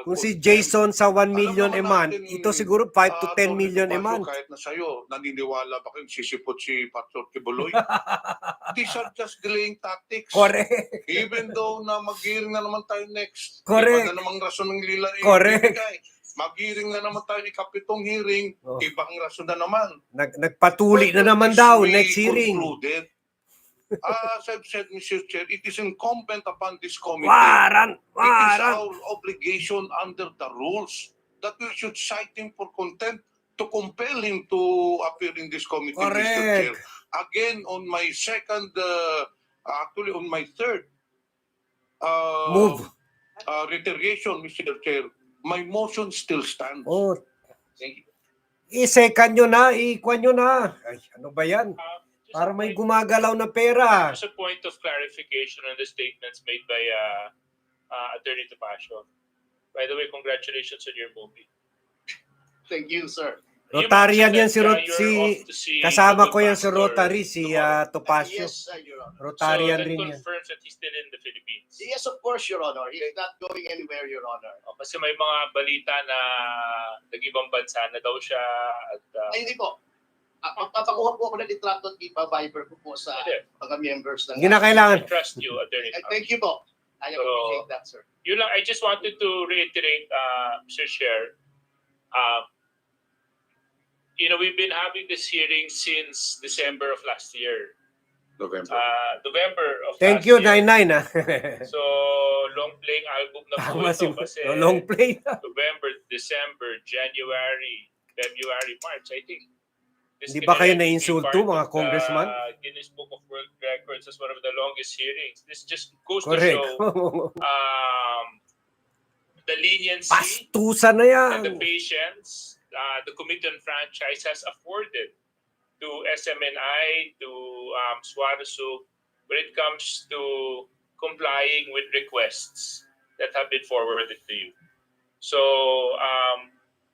Kung si contempt. Jason sa 1 million a Alam month, naman natin, ito siguro 5 to 10 Atty. million a Topacio, month. Kahit na sa'yo, naniniwala ba kayong sisipot si Pastor Quiboloy? These are just delaying tactics. Correct. Even though na mag-hearing na naman tayo next. Correct. Iba na namang rason ng lila. Correct. Mag-hearing na naman tayo ni Kapitong hearing. Oh. Ibang rason na naman. Nagpatuli na Whether naman this daw be next hearing. concluded, as I've said, Mr. Chair, it is incumbent upon this committee. Warrant. It is Warrant. our obligation under the rules that we should cite him for contempt to compel him to appear in this committee, Mr. Chair. Correct. Again, on my second, actually on my third Move. reiteration, Mr. Chair, my motion still stands. Oh, Thank you. i-second nyo na, i-kwan nyo na. Ay, ano ba yan? Para may gumagalaw na pera. Just a point of clarification on the statements made by Attorney Topacio. By the way, congratulations on your movie. Thank you, sir. You Rotarian yan mentioned si, that, you're off to see kasama the ko yan sa pastor Rotary, si tomorrow. Topacio. Yes, Your Honor. So Rotarian that rin yan. confirms that he's still in the Philippines. Yes, of course, Your Honor. He is not going anywhere, Your Honor. Kasi may mga balita na nag-ibang bansa na daw siya at Ay, hindi po. Magpapakuha po ako ng litrato at ipa-viber ko po sa Hindi. mga members ng... Hindi na I kailangan. trust you, Attorney. Thank you po. I So, appreciate that, sir. Yun lang, I just wanted to reiterate, Mr. Chair, we've been having this hearing since December of last year. November. November of Thank last you, year. 99. So, long playing album na po Tama ito si kasi long play. November, December, January, February, March, I think. This Hindi ba kayo can be na-insulto, part mga of the congressman? Guinness Book of World Records as one of the longest hearings. This just goes Correct. to show the leniency Pastusa na and the yan. patience the Committee on Franchise has afforded to SMNI, to Suarezug, when it comes to complying with requests that have been forwarded to you. So,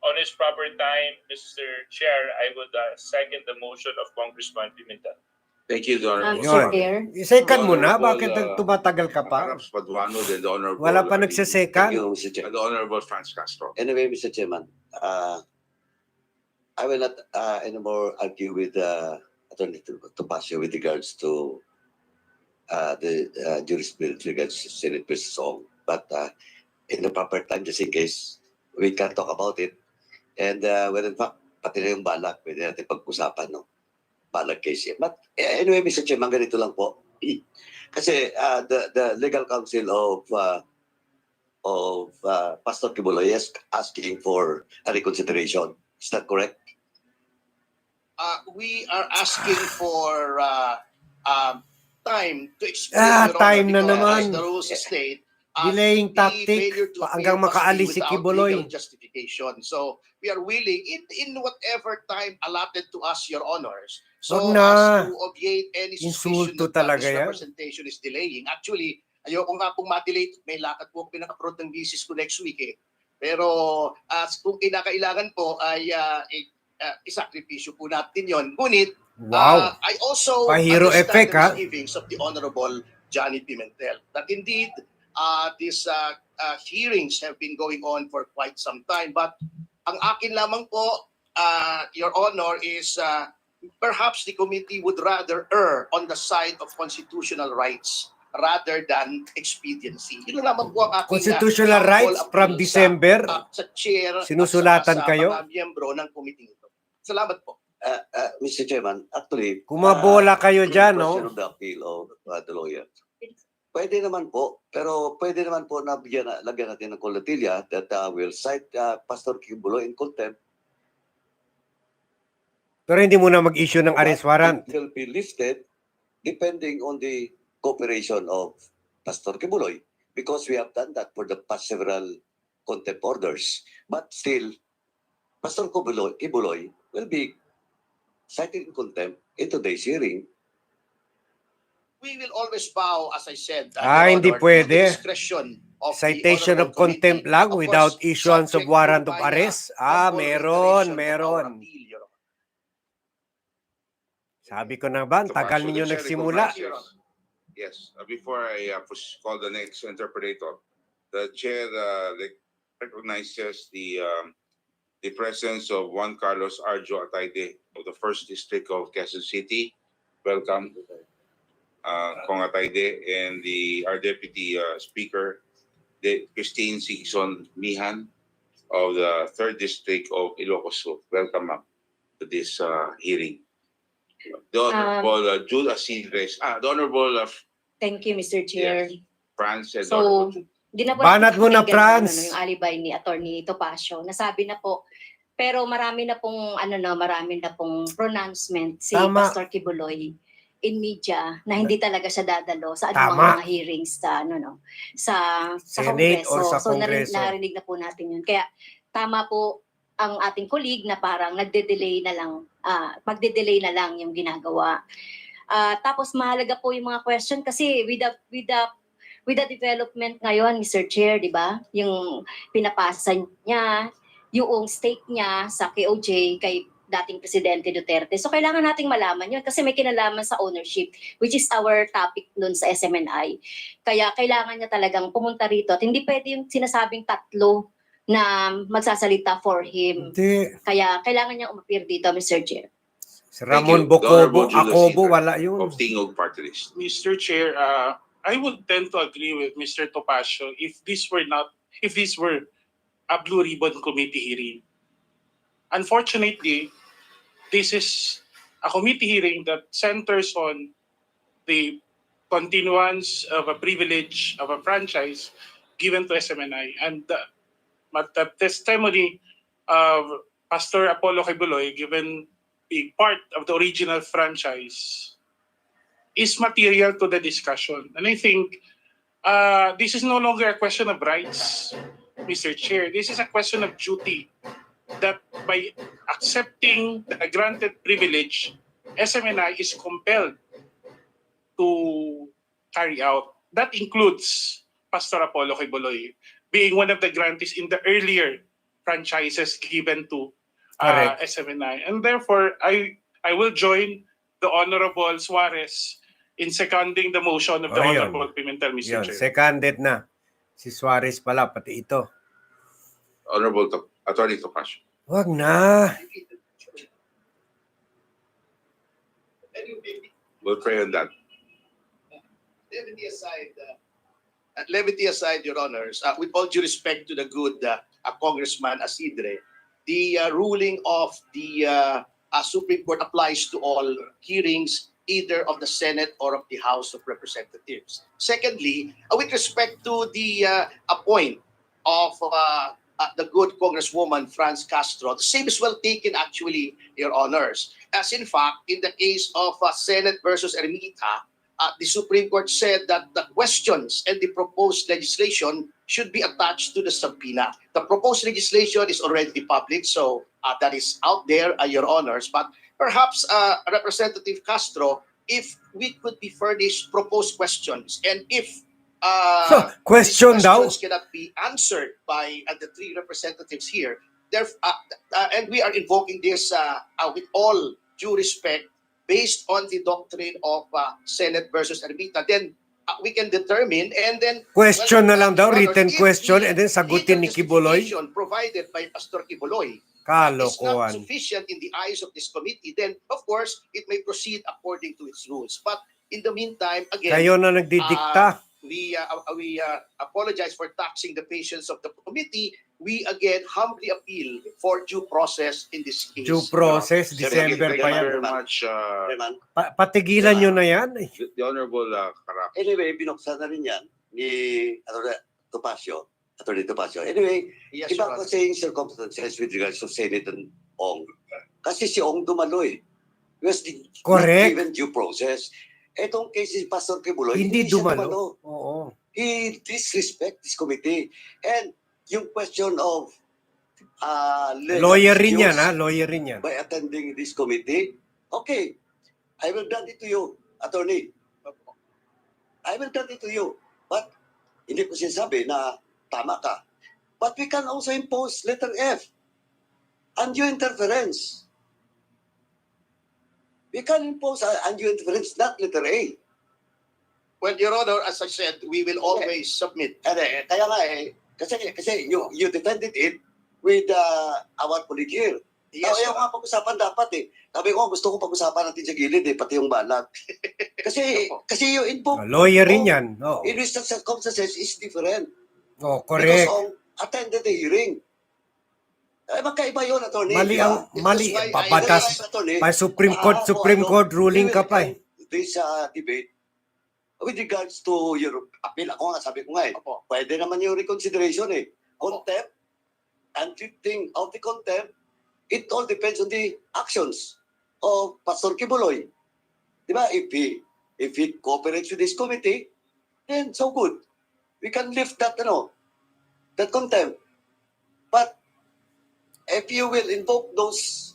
on his proper time, Mr. Chair, I would second the motion of Congressman Pimentel. Thank you, the Honorable. Yun. Mr. Chair. I-second mo na. Honorable, Bakit tumatagal ka pa? Perhaps Paduano, then the Honorable. Wala pa Thank nagsasecond. you, Mr. Chair. The Honorable Franz Castro. Anyway, Mr. Chairman, I will not anymore argue with Attorney Topacio with regards to the jurisprudence regards to Senate versus Song. But in the proper time, just in case, we can talk about it. And when in fact, pati na yung balak, pwede natin pag-usapan, no? Balak case. But anyway, Mr. Chairman, ganito lang po. Kasi the legal counsel of Pastor Quiboloy is asking for a reconsideration. Is that correct? We are asking for time to explain, Your Honor, Time na because naman. as the rules state, Delaying the tactic failure to hanggang appear must be makaalis si without Quiboloy. legal justification. So we are willing in whatever time allotted to us, Your Honors. So Wag na. as to obviate any suspicion Insulto that talaga this yan. representation is delaying. Actually, ayoko nga pong ma-delay. May lakad po pinaka-approve ng thesis ko next week eh. Pero kung kinakailangan po ay isakripisyo po natin yon. Ngunit Wow. I also Pa-hero understand effect, the ha? misgivings of the Honorable Johnny Pimentel that indeed these hearings have been going on for quite some time. But ang akin lamang po, Your Honor, is perhaps the committee would rather err on the side of constitutional rights rather than expediency. Yun lamang po ang aking Constitutional humble rights from appeal December. sa chair at Sinusulatan sa kayo? mga miyembro ng committee ito. Salamat po. Mr. Chairman, actually, Kumabola kayo dyan, no? question of the appeal of the lawyer. Pwede naman po, pero pwede naman po na lagyan natin ng colatilla that will cite Pastor Quiboloy in contempt. Pero hindi mo na mag-issue ng arrest warrant. It will be listed depending on the cooperation of Pastor Quiboloy, because we have done that for the past several contempt orders. But still, Pastor Quiboloy will be cited in contempt in today's hearing. We will always bow, as I said, Hindi Your Honor, pwede. to the discretion of the Citation of Honorable contempt Committee. lang Of without course, issuance of subject to warrant of my, arrest? humble Meron, reiteration of our meron. appeal, Your Honor. Sabi ko na ba, tagal So, ninyo the chair nagsimula. recognizes- Yes, before I call the next interpreter, the chair recognizes the presence of Juan Carlos Arjo Ataide of the First District of Quezon City. Welcome, Kong Ataide, and our Deputy Speaker, Christine Singson Mihan of the Third District of Ilocos Sur. Welcome, ma'am, to this hearing. The Honorable Jude Asidres, the Honorable Thank you, Mr. Chair. France and So, Honorable. di na po Banat mo na, napakinggan Franz. yung alibay ni Attorney Topacio. Nasabi na po. Pero marami na pong pronouncement si Tama. Pastor Quiboloy in media na hindi talaga siya dadalo sa Tama. mga hearings sa Senate or sa So Kongreso. narinig na po natin yun. Kaya tama po ang ating colleague na parang magde-delay na lang yung ginagawa. Tapos mahalaga po yung mga question kasi with the development ngayon, Mr. Chair, di ba? Yung pinapasa niya yung stake niya sa KOJ kay dating Presidente Duterte. So kailangan nating malaman yun kasi may kinalaman sa ownership, which is our topic nun sa SMNI. Kaya kailangan niya talagang pumunta rito at hindi pwede yung sinasabing tatlo na magsasalita for him. Hindi. Kaya kailangan niya umapir dito, Mr. Chair. Si Ramon Thank you. The Honorable Bocobo, Julius Acobo, Seaver wala yun. of Tingog Party List. Mr. Chair, I would tend to agree with Mr. Topacio if this were a Blue Ribbon Committee hearing. Unfortunately, this is a committee hearing that centers on the continuance of a privilege of a franchise given to SMNI. And the testimony of Pastor Apollo Quiboloy, given being part of the original franchise, is material to the discussion. And I think this is no longer a question of rights, Mr. Chair. This is a question of duty, that by accepting the granted privilege, SMNI is compelled to carry out. That includes Pastor Apollo Quiboloy being one of the grantees in the earlier franchises given to Correct. SMNI. And therefore, I will join the Honorable Suarez in seconding the motion of the Oh, yun. Honorable Pimentel, Mr. Yun, Chair. seconded na. Si Suarez pala, pati ito. Honorable Attorney Topacio. Wag na. We'll pray on that. Levity aside, Your Honors, with all due respect to the good Congressman Asidre, the ruling of the Supreme Court applies to all hearings, either of the Senate or of the House of Representatives. Secondly, with respect to the point of the good Congresswoman Franz Castro, the same is well taken actually, Your Honors. As in fact, in the case of Senate versus Ermita, the Supreme Court said that the questions and the proposed legislation should be attached to the subpoena. The proposed legislation is already public, so that is out there, Your Honors. But perhaps, Representative Castro, if we could be furnished proposed questions, and if Question these daw. questions cannot be answered by the three representatives here, and we are invoking this with all due respect, based on the doctrine of Senate versus Ermita, then we can determine and then Question na lang daw, Your Honors, written if question, the and then sagutin ni legal Quiboloy. justification provided by Pastor Quiboloy is not Kalokohan. sufficient in the eyes of this committee, then of course it may proceed according to its rules. But in the meantime, again, Kayo na nagdidikta. we apologize for taxing the patience of the committee. We again humbly appeal for due process in this case. Due process, Thank December you pa very yan. much, Chairman. Patigilan nyo na yan. the Honorable Carac. Anyway, binuksan na rin yan ni Topacio. Attorney Topacio. Anyway, Yes, iba Your Honor. kasi yung circumstances with regards to Senate and Ong. Kasi si Ong dumalo eh. He was not Correct. given due process. Etong case ni Pastor Quiboloy, Hindi siya dumalo. Oo. He disrespect this committee. And yung question of legal Lawyer rin yan, excuse ha? Lawyer rin yan. by attending this committee, okay, I will grant it to you, attorney. I will grant it to you. But hindi ko sinasabi na tama ka. But we can also impose letter F, undue interference. We can impose undue interference, not letter A. Well, Your Honor, as I said, we will always submit. Kaya nga kasi you defended it with our colleague here. Yes, Ayaw nga pag-usapan dapat eh. Sabi ko, gusto ko pag-usapan natin sa gilid eh, pati yung balat. kasi yung invoke, Lawyer rin yan. Oo. in which the circumstances is different. Oh, Because correct. Ong attended the hearing. Magkaiba yun, attorney. Mali ang, It mali, was why I- papatas. Attorney, Pa Supreme Court ruling ka pa eh. This debate, with regards to your appeal, ako nga, sabi ko nga eh, Opo. pwede naman yung reconsideration eh. Contempt, and lifting of the contempt, it all depends on the actions of Pastor Quiboloy. Diba? If he cooperates with this committee, then so good. We can lift that, that contempt. But if you will invoke those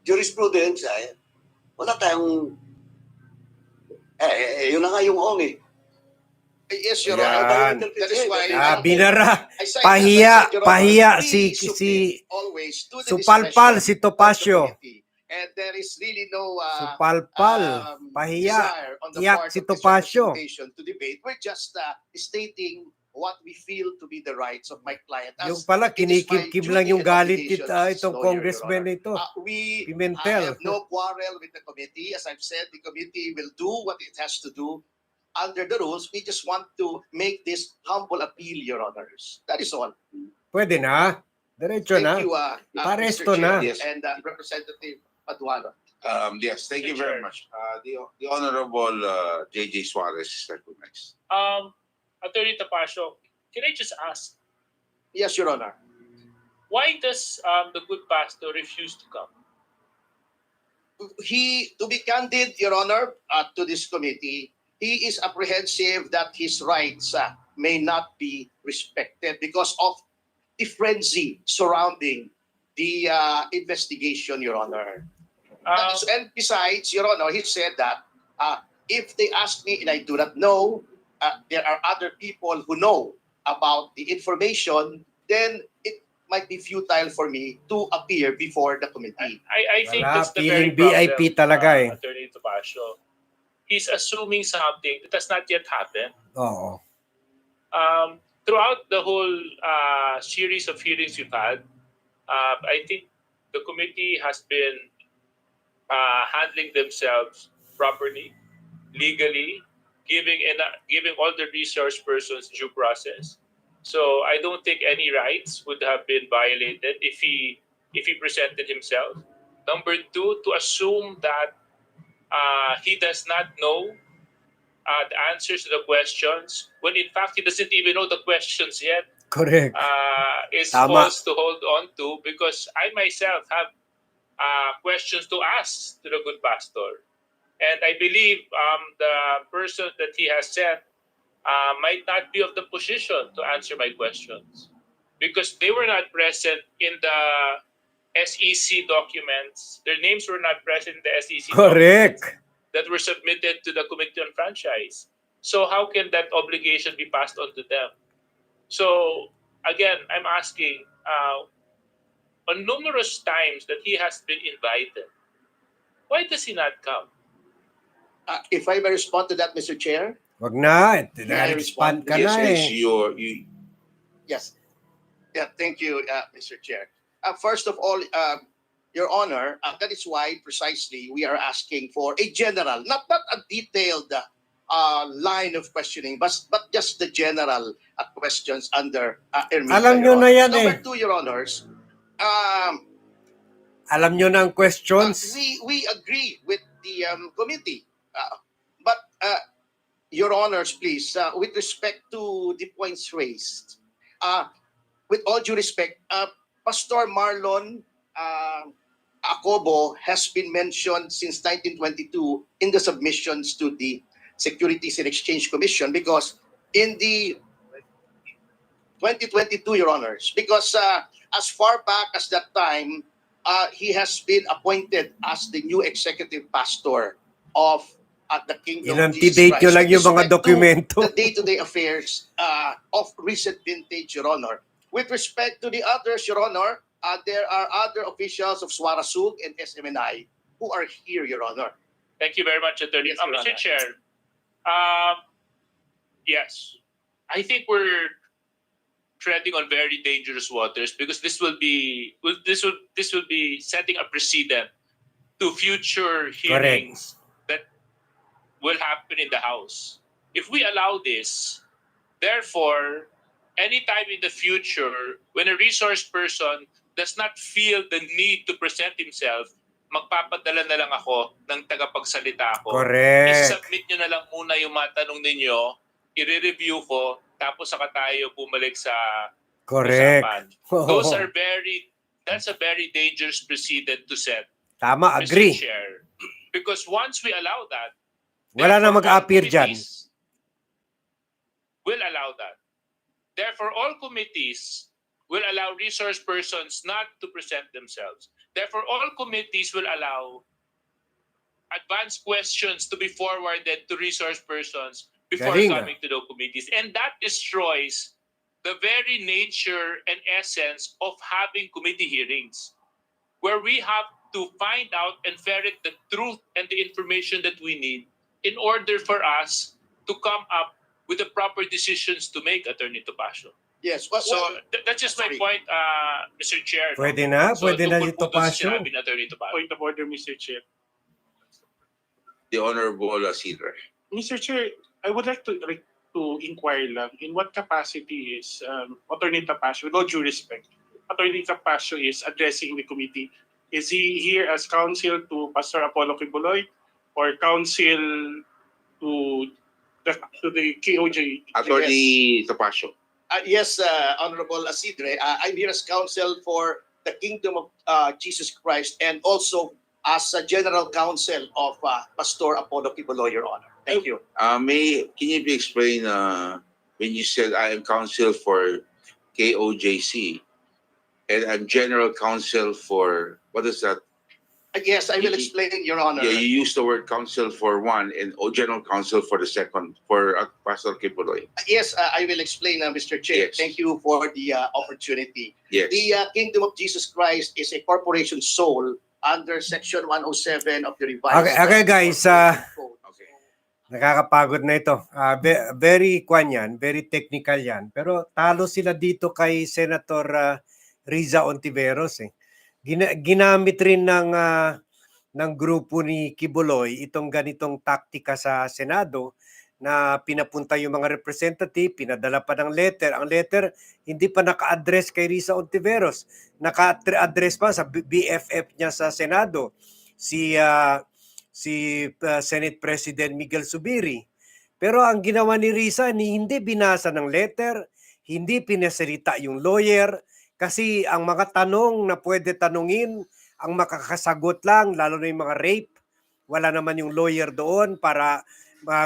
jurisprudence, wala tayong, yun na nga yung Ong eh. Yes, Your Ayan. Honor. That is why Binara. I said, Pahiya, Your Honor, pahiya we si submit always to the Supalpal discretion si of the Topacio. committee. And there is really no Supalpal, pahiya, desire on the iyak part si of this Topacio. representation to debate. We're just stating what we feel to be the rights of my client. Yung As pala, it is my kinikimkim lang duty yung and galit obligation kita, as itong lawyer, Your congressman Honor. na ito. We Pimentel. have no quarrel with the committee. As I've said, the committee will do what it has to do under the rules. We just want to make this humble appeal, Your Honors. That is all. Pwede na. Diretso na. Thank you, Paresto Mr. Chair na. Yes. and Representative Paduano. Yes, thank you very Chair. much. The Honorable J.J. Suarez is recognized. Attorney Tapasio, can I just ask, Yes, Your Honor. why does the good pastor refuse to come? To be candid, Your Honor, to this committee, he is apprehensive that his rights may not be respected because of the frenzy surrounding the investigation, Your Honor. And besides, Your Honor, he said that if they ask me and I do not know, there are other people who know about the information, then it might be futile for me to appear before the committee. I think Wala, that's the very feeling VIP problem, talaga eh. Attorney Tapasio. He's assuming something that has not yet happened. Oo. Throughout the whole series of hearings we've had, I think the committee has been handling themselves properly, legally, giving all the resource persons due process. So I don't think any rights would have been violated if he presented himself. Number two, to assume that he does not know the answers to the questions when in fact he doesn't even know the questions yet Correct. is Tama. false to hold on to, because I myself have questions to ask to the good pastor. And I believe the person that he has sent might not be of the position to answer my questions because they were not present in the SEC documents. Their names were not present in the SEC documents Correct. that were submitted to the Committee on Franchise. So how can that obligation be passed on to them? So again, I'm asking, on numerous times that he has been invited, why does he not come? If I may respond to that, Mr. Chair. Wag na. May I Na-expand respond? ka Yes, na yes, eh. Yes. Yeah, thank you, Mr. Chair. First of all, Your Honor, that is why precisely we are asking for a general, not a detailed line of questioning, but just the general questions under ERMITA. Alam nyo Your na Honors. yan Number eh. two, Your Honors, Alam nyo na ang questions. we agree with the committee. But Your Honors, please, with respect to the points raised, with all due respect, Pastor Marlon Acobo has been mentioned since 1922 in the submissions to the Securities and Exchange Commission because in the 2022, Your Honors, because as far back as that time, he has been appointed as the new executive pastor of the Kingdom of Jesus Inantidate Christ. nyo lang yung With mga respect to dokumento. the day-to-day affairs of recent vintage, Your Honor. With respect to the others, Your Honor, there are other officials of Suarasug and SMNI who are here, Your Honor. Thank you very much, Attorney. Yes, Your Mr. Honor. Chair, yes, I think we're treading on very dangerous waters because this will be setting a precedent to future hearings that will happen in the House. If we allow this, therefore, anytime in the future, when a resource person does not feel the need to present himself, magpapadala na lang ako ng tagapagsalita ko. Correct. I-submit nyo na lang muna yung mga tanong ninyo, i-review ko, tapos saka tayo bumalik sa Correct. usapan. That's a very dangerous precedent to set. Tama, Mr. agree. Chair. Because once we allow that, Wala na therefore, mag-appear all dyan. committees will allow that. Therefore, all committees will allow resource persons not to present themselves. Therefore, all committees will allow advanced questions to be forwarded to resource persons before Galing, coming to the committees. And that destroys the very nature and essence of having committee hearings, where we have to find out and ferret the truth and the information that we need in order for us to come up with the proper decisions to make, Attorney Topacio. Yes. So that's just my sorry. point, Mr. Chair. no? Pwede na, So, pwede na tungkol dito po dun sa Pasyo. sinabi ni Attorney Topacio. Point of order, Mr. Chair. The Honorable Cedar. Mr. Chair, I would like to inquire lang in what capacity is Attorney Topacio, with all due respect, Attorney Topacio is addressing the committee. Is he here as counsel to Pastor Apollo Quiboloy or counsel to the KOJ? Attorney Topacio. Yes, Honorable Asidre, I'm here as counsel for the Kingdom of Jesus Christ and also as a general counsel of Pastor Apollo Quiboloy, Your Honor. Thank you. Can you explain when you said I am counsel for KOJC and I'm general counsel for, what is that? Yes, I will explain, Your Honor. Yeah, you use the word counsel for one and general counsel for the second, for Pastor Quiboloy. Yes, I will explain, Mr. Chair. Yes. Thank you for the opportunity. Yes. The Kingdom of Jesus Christ is a corporation soul under Section 107 of the Revised Okay, guys, Corporation Code. Okay. Nakakapagod na ito. Very kwan yan, very technical yan. Pero talo sila dito kay Senator Riza Ontiveros. Ginamit rin ng grupo ni Quiboloy itong ganitong taktika sa Senado na pinapunta yung mga representative, pinadala pa ng letter. Ang letter hindi pa naka-address kay Riza Ontiveros. Naka-address pa sa BFF niya sa Senado, si Senate President Miguel Zubiri. Pero ang ginawa ni Riza, hindi binasa ng letter, hindi pinasalita yung lawyer, kasi ang mga tanong na pwede tanungin, ang makakasagot lang, lalo na yung mga rape, wala naman yung lawyer doon para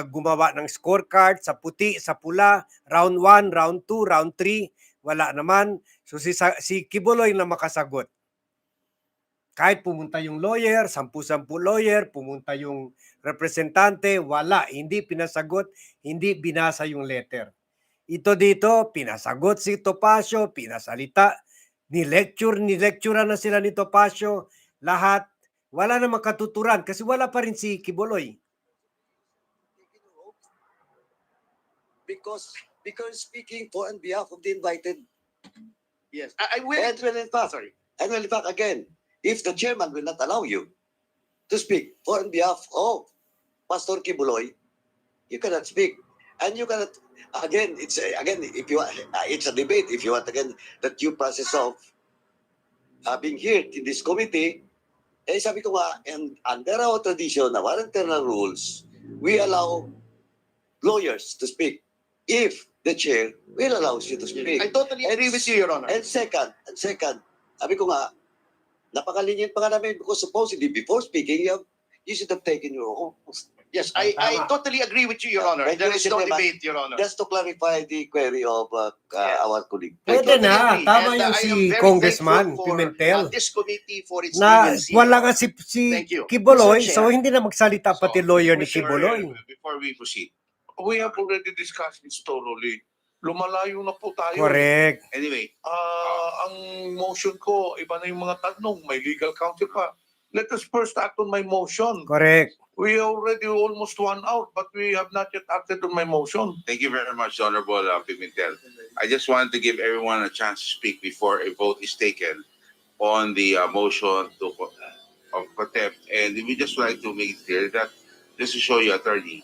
gumawa ng scorecard sa puti, sa pula, round 1, round 2, round 3, wala naman. So si Quiboloy na makasagot. Kahit pumunta yung lawyer, 10-10 lawyer, pumunta yung representante, wala, hindi pinasagot, hindi binasa yung letter. Ito dito, pinasagot si Topacio, pinasalita, ni-lecture na sila ni Topacio, lahat, wala na makatuturan kasi wala pa rin si Quiboloy. Because speaking for and behalf of the invited. Yes, I will. And when in fact, again, if the chairman will not allow you to speak for and behalf of Pastor Quiboloy, you cannot speak. And you cannot, again, it's if you want, it's a debate. If you want, again, the due process of being here in this committee, sabi ko nga, and under our tradition, our internal rules, we allow lawyers to speak if the chair will allow you to speak. I totally agree with you, Your Honor. And second, sabi ko nga, napakalinyan pa nga namin because supposedly before speaking, you should have taken your own. Yes, I totally agree with you, Your Honor. Right, There is no Mr. Chairman. debate, Your Honor. Just to clarify the query of our colleague. Pwede totally na, agree. tama And, yung I si am very Congressman thankful for, Pimentel. This committee for its Na leniency. wala nga si Thank you. Quiboloy, Mr. so Chair. hindi na magsalita pati lawyer ni Mr. Quiboloy. Before we proceed, We have already discussed this thoroughly. Lumalayo na po tayo. Correct. anyway, Ang motion ko, iba na yung mga tanong. May legal counsel pa. Let us first act on my motion. Correct. We already almost 1 hour, but we have not yet acted on my motion. thank you very much, Honorable Pimentel. I just wanted to give everyone a chance to speak before a vote is taken on the motion of contempt. And we just like to make it clear that, just to show you, attorney,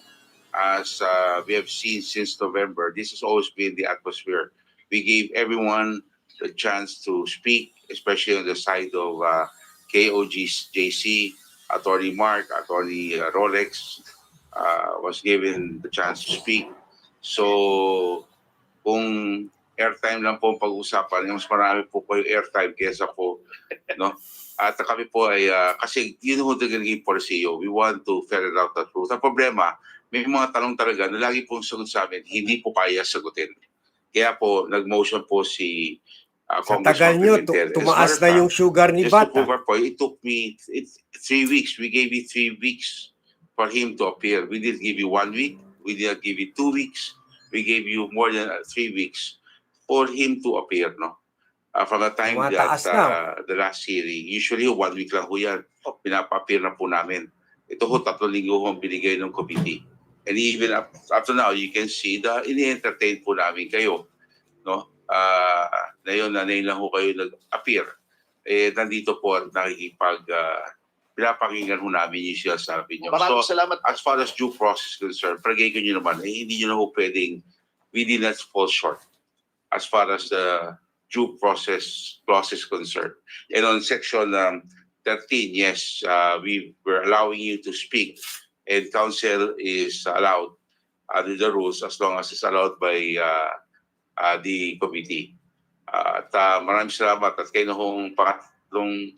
as we have seen since November, this has always been the atmosphere. We gave everyone the chance to speak, especially on the side of KOJC, Attorney Mark, Attorney Rolex was given the chance to speak. So, kung airtime lang po ang pag-uusapan, mas marami po yung airtime kesa po, no? At kami po ay, kasi yun ho the naging policy, we want to ferret out the truth. Ang problema, may mga tanong talaga na lagi pong sagot sa amin, hindi po kaya sagutin. Kaya po, nag-motion po si Sa tagal nyo, tumaas na yung sugar ni just to Bata. prove our point, it took me 3 weeks. We gave you 3 weeks for him to appear. We did give you 1 week. we did not give you 2 weeks. We gave you more than 3 weeks for him to appear, no? From the time Tumataas that na. the last hearing, usually 1 week lang ho yan, pinapa-appear na po namin. Ito ho, 3 linggo ho ang binigay ng committee. And even up to now, you can see na ini-entertain po namin kayo, no? Ngayon lang ho kayo nag-appear. Nandito po at pinapakinggan ho namin yung sinasabi nyo. Maraming So, salamat. as far as due process concerned, palagay ko nyo naman, hindi nyo na ho pwedeng, we did not fall short as far as the due process clause is concerned. And on section 13, yes, we were allowing you to speak, and counsel is allowed under the rules as long as it's allowed by the committee. At maraming salamat at kayo na hong pangatlong,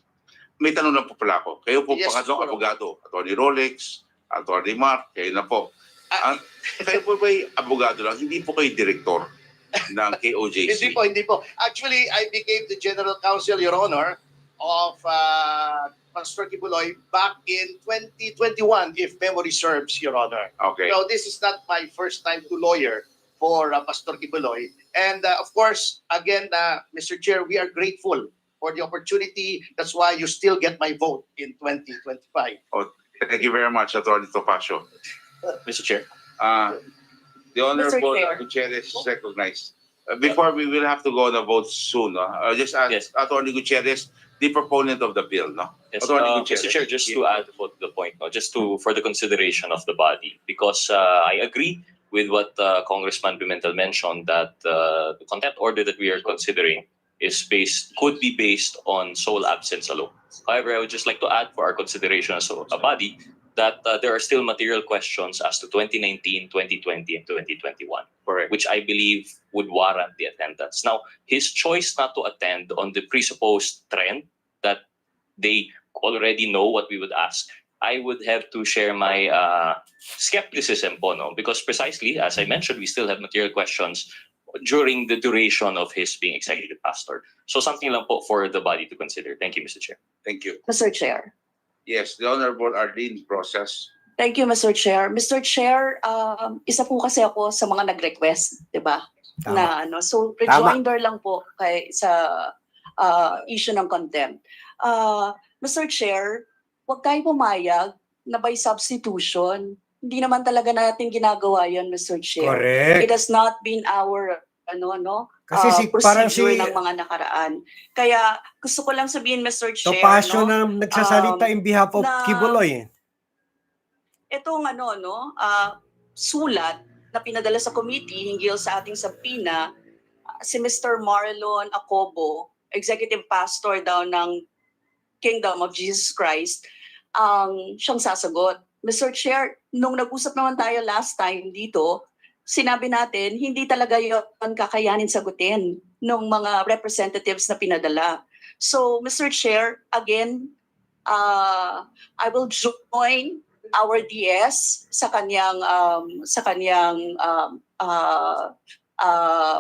may tanong na po pala ako. Kayo po Yes, pangatlong sure. abogado, Atty. Rolex, Atty. Mark, kayo na po. Kayo po ba'y abogado lang? Hindi po kayo direktor ng KOJC? Hindi po. Actually, I became the General Counsel, Your Honor, of Pastor Quiboloy back in 2021, if memory serves, Your Honor. Okay. So this is not my first time to lawyer for Pastor Quiboloy. And of course, again, Mr. Chair, we are grateful for the opportunity. That's why you still get my vote in 2025. Thank you very much, Atty. Topacio. Mr. Chair. The Honorable Chair. Gutierrez is recognized. Before we will have to go on a vote soon, no? Just ask Yes. Atty. Gutierrez, the proponent of the bill, no? Yes, Attorney Mr. Gutierrez. Chair, just to add for the point, no, just for the consideration of the body, because I agree with what Congressman Pimentel mentioned, that the contempt order that we are considering could be based on sole absence alone. However, I would just like to add for our consideration as a body that there are still material questions as to 2019, 2020, and 2021, Correct. which I believe would warrant the attendance. Now, his choice not to attend on the presupposed trend that they already know what we would ask, I would have to share my skepticism po, no? Because precisely, as I mentioned, we still have material questions during the duration of his being executive pastor. So something lang po for the body to consider. Thank you, Mr. Chair. Thank you. Mr. Chair. Yes, the Honorable Arlene Process. Thank you, Mr. Chair. Mr. Chair, isa po kasi ako sa mga nag-request, di ba? Tama. So, rejoinder lang po sa issue ng contempt. Mr. Chair, huwag tayo pumayag na by substitution. Hindi naman talaga natin ginagawa yan, Mr. Chair. Correct. It has not been our Kasi parang procedure ng mga nakaraan. Kaya gusto ko lang sabihin, Mr. Chair, Topacio na nagsasalita in behalf of na- Quiboloy. Itong sulat na pinadala sa committee hinggil sa ating subpoena, si Mr. Marlon Acobo, executive pastor daw ng Kingdom of Jesus Christ, ang siyang sasagot. Mr. Chair, nung nag-usap naman tayo last time dito, sinabi natin, hindi talaga yun kakayanin sagutin ng mga representatives na pinadala. So, Mr. Chair, again, I will join our DS sa kanyang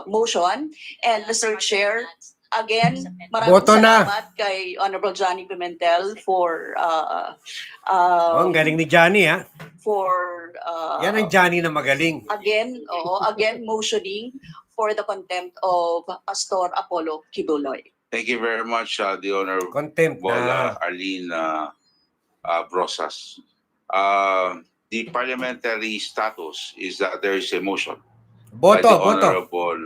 motion. And Mr. Chair, again, maraming Boto na. salamat kay Honorable Johnny Pimentel for Ang galing ni Johnny, ha? for Yan ang Johnny na magaling. again motioning for the contempt of Pastor Apollo Quiboloy. Thank you very much, the Honorable Contempt na. Arlene Brosas. The parliamentary status is that there is a motion by the Boto. Honorable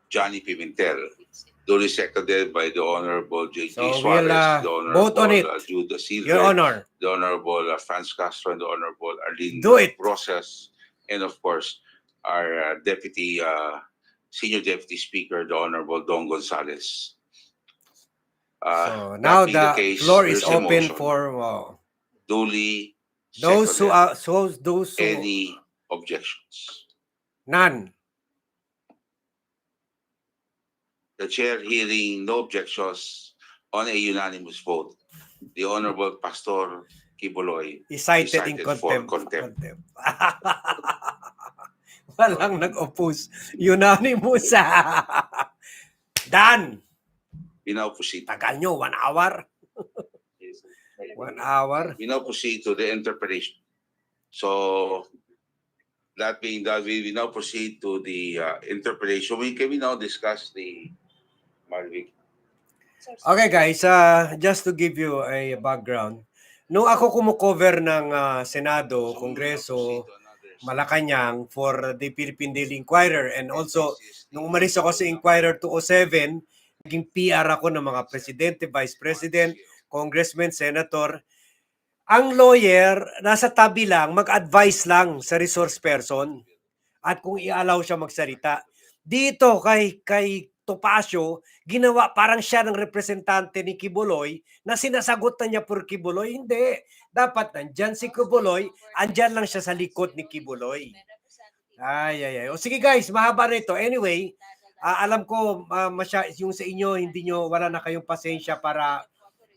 Johnny Pimentel, duly seconded by the Honorable J.T. So, Suarez, we'll, the Honorable vote on it. Judah Silva, Your Honor. the Honorable Franz Castro, and the Honorable Arlene Do it. Process, and of course, our Senior Deputy Speaker, the Honorable Don Gonzales. So That now being the case, floor is there's a open motion. for Duly those who seconded. are Any objections? none. The chair hearing no objections on a unanimous vote. The Honorable Pastor Quiboloy Is cited in for contempt. Walang nag-oppose. Unanimous. Done. We now proceed. Tagal nyo, 1 hour. 1 hour. We now proceed to the interpretation. So that being done, we now proceed to the interpretation. Can we now discuss the Marvick? Okay guys, just to give you a background, nung ako kumukover ng Senado, Kongreso, Malacanang for the Philippine Daily Inquirer, and also nung umalis ako sa Inquirer 207, naging PR ako ng mga presidente, vice president, congressman, senator. Ang lawyer, nasa tabi lang, mag-advise lang sa resource person at kung i-allow siya magsalita. Dito kay Topacio, ginawa parang siya ng representante ni Quiboloy na sinasagot na niya por Quiboloy. Hindi. Dapat nandyan si Quiboloy, andyan lang siya sa likod ni Quiboloy. Ay. O sige guys, mahaba na ito. Anyway, alam ko yung sa inyo, wala na kayong pasensya para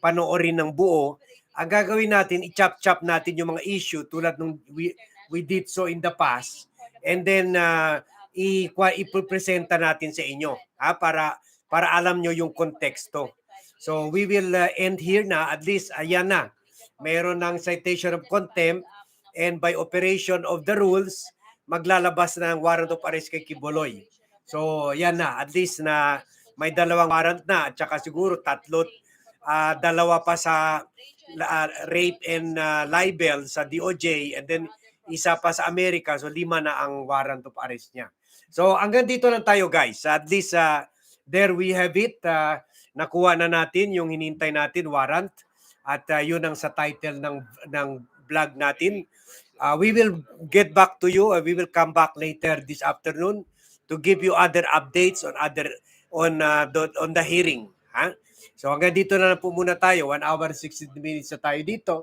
panoorin ng buo. Ang gagawin natin, i-chop-chop natin yung mga issue tulad nung we did so in the past. And then, ipresenta natin sa inyo para alam nyo yung konteksto. So, we will end here na. At least, ayan na. Meron ng citation of contempt and by operation of the rules, maglalabas ng warrant of arrest kay Quiboloy. So, yan na. At least na may 2 warrant na at saka siguro 3, 2 pa sa rape and libel sa DOJ and then isa pa sa Amerika. So 5 na ang warrant of arrest niya. So hanggang dito lang tayo guys. At least there we have it. Nakuha na natin yung hinintay natin warrant at yun ang sa title ng vlog natin. We will get back to you. We will come back later this afternoon to give you other updates on the hearing. So hanggang dito na lang po muna tayo. 1 hour 60 minutes na tayo dito.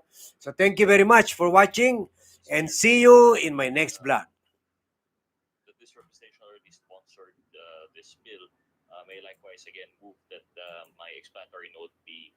So thank you very much for watching and see you in my next vlog. This representation already sponsored this bill. May likewise again move that my explanatory note be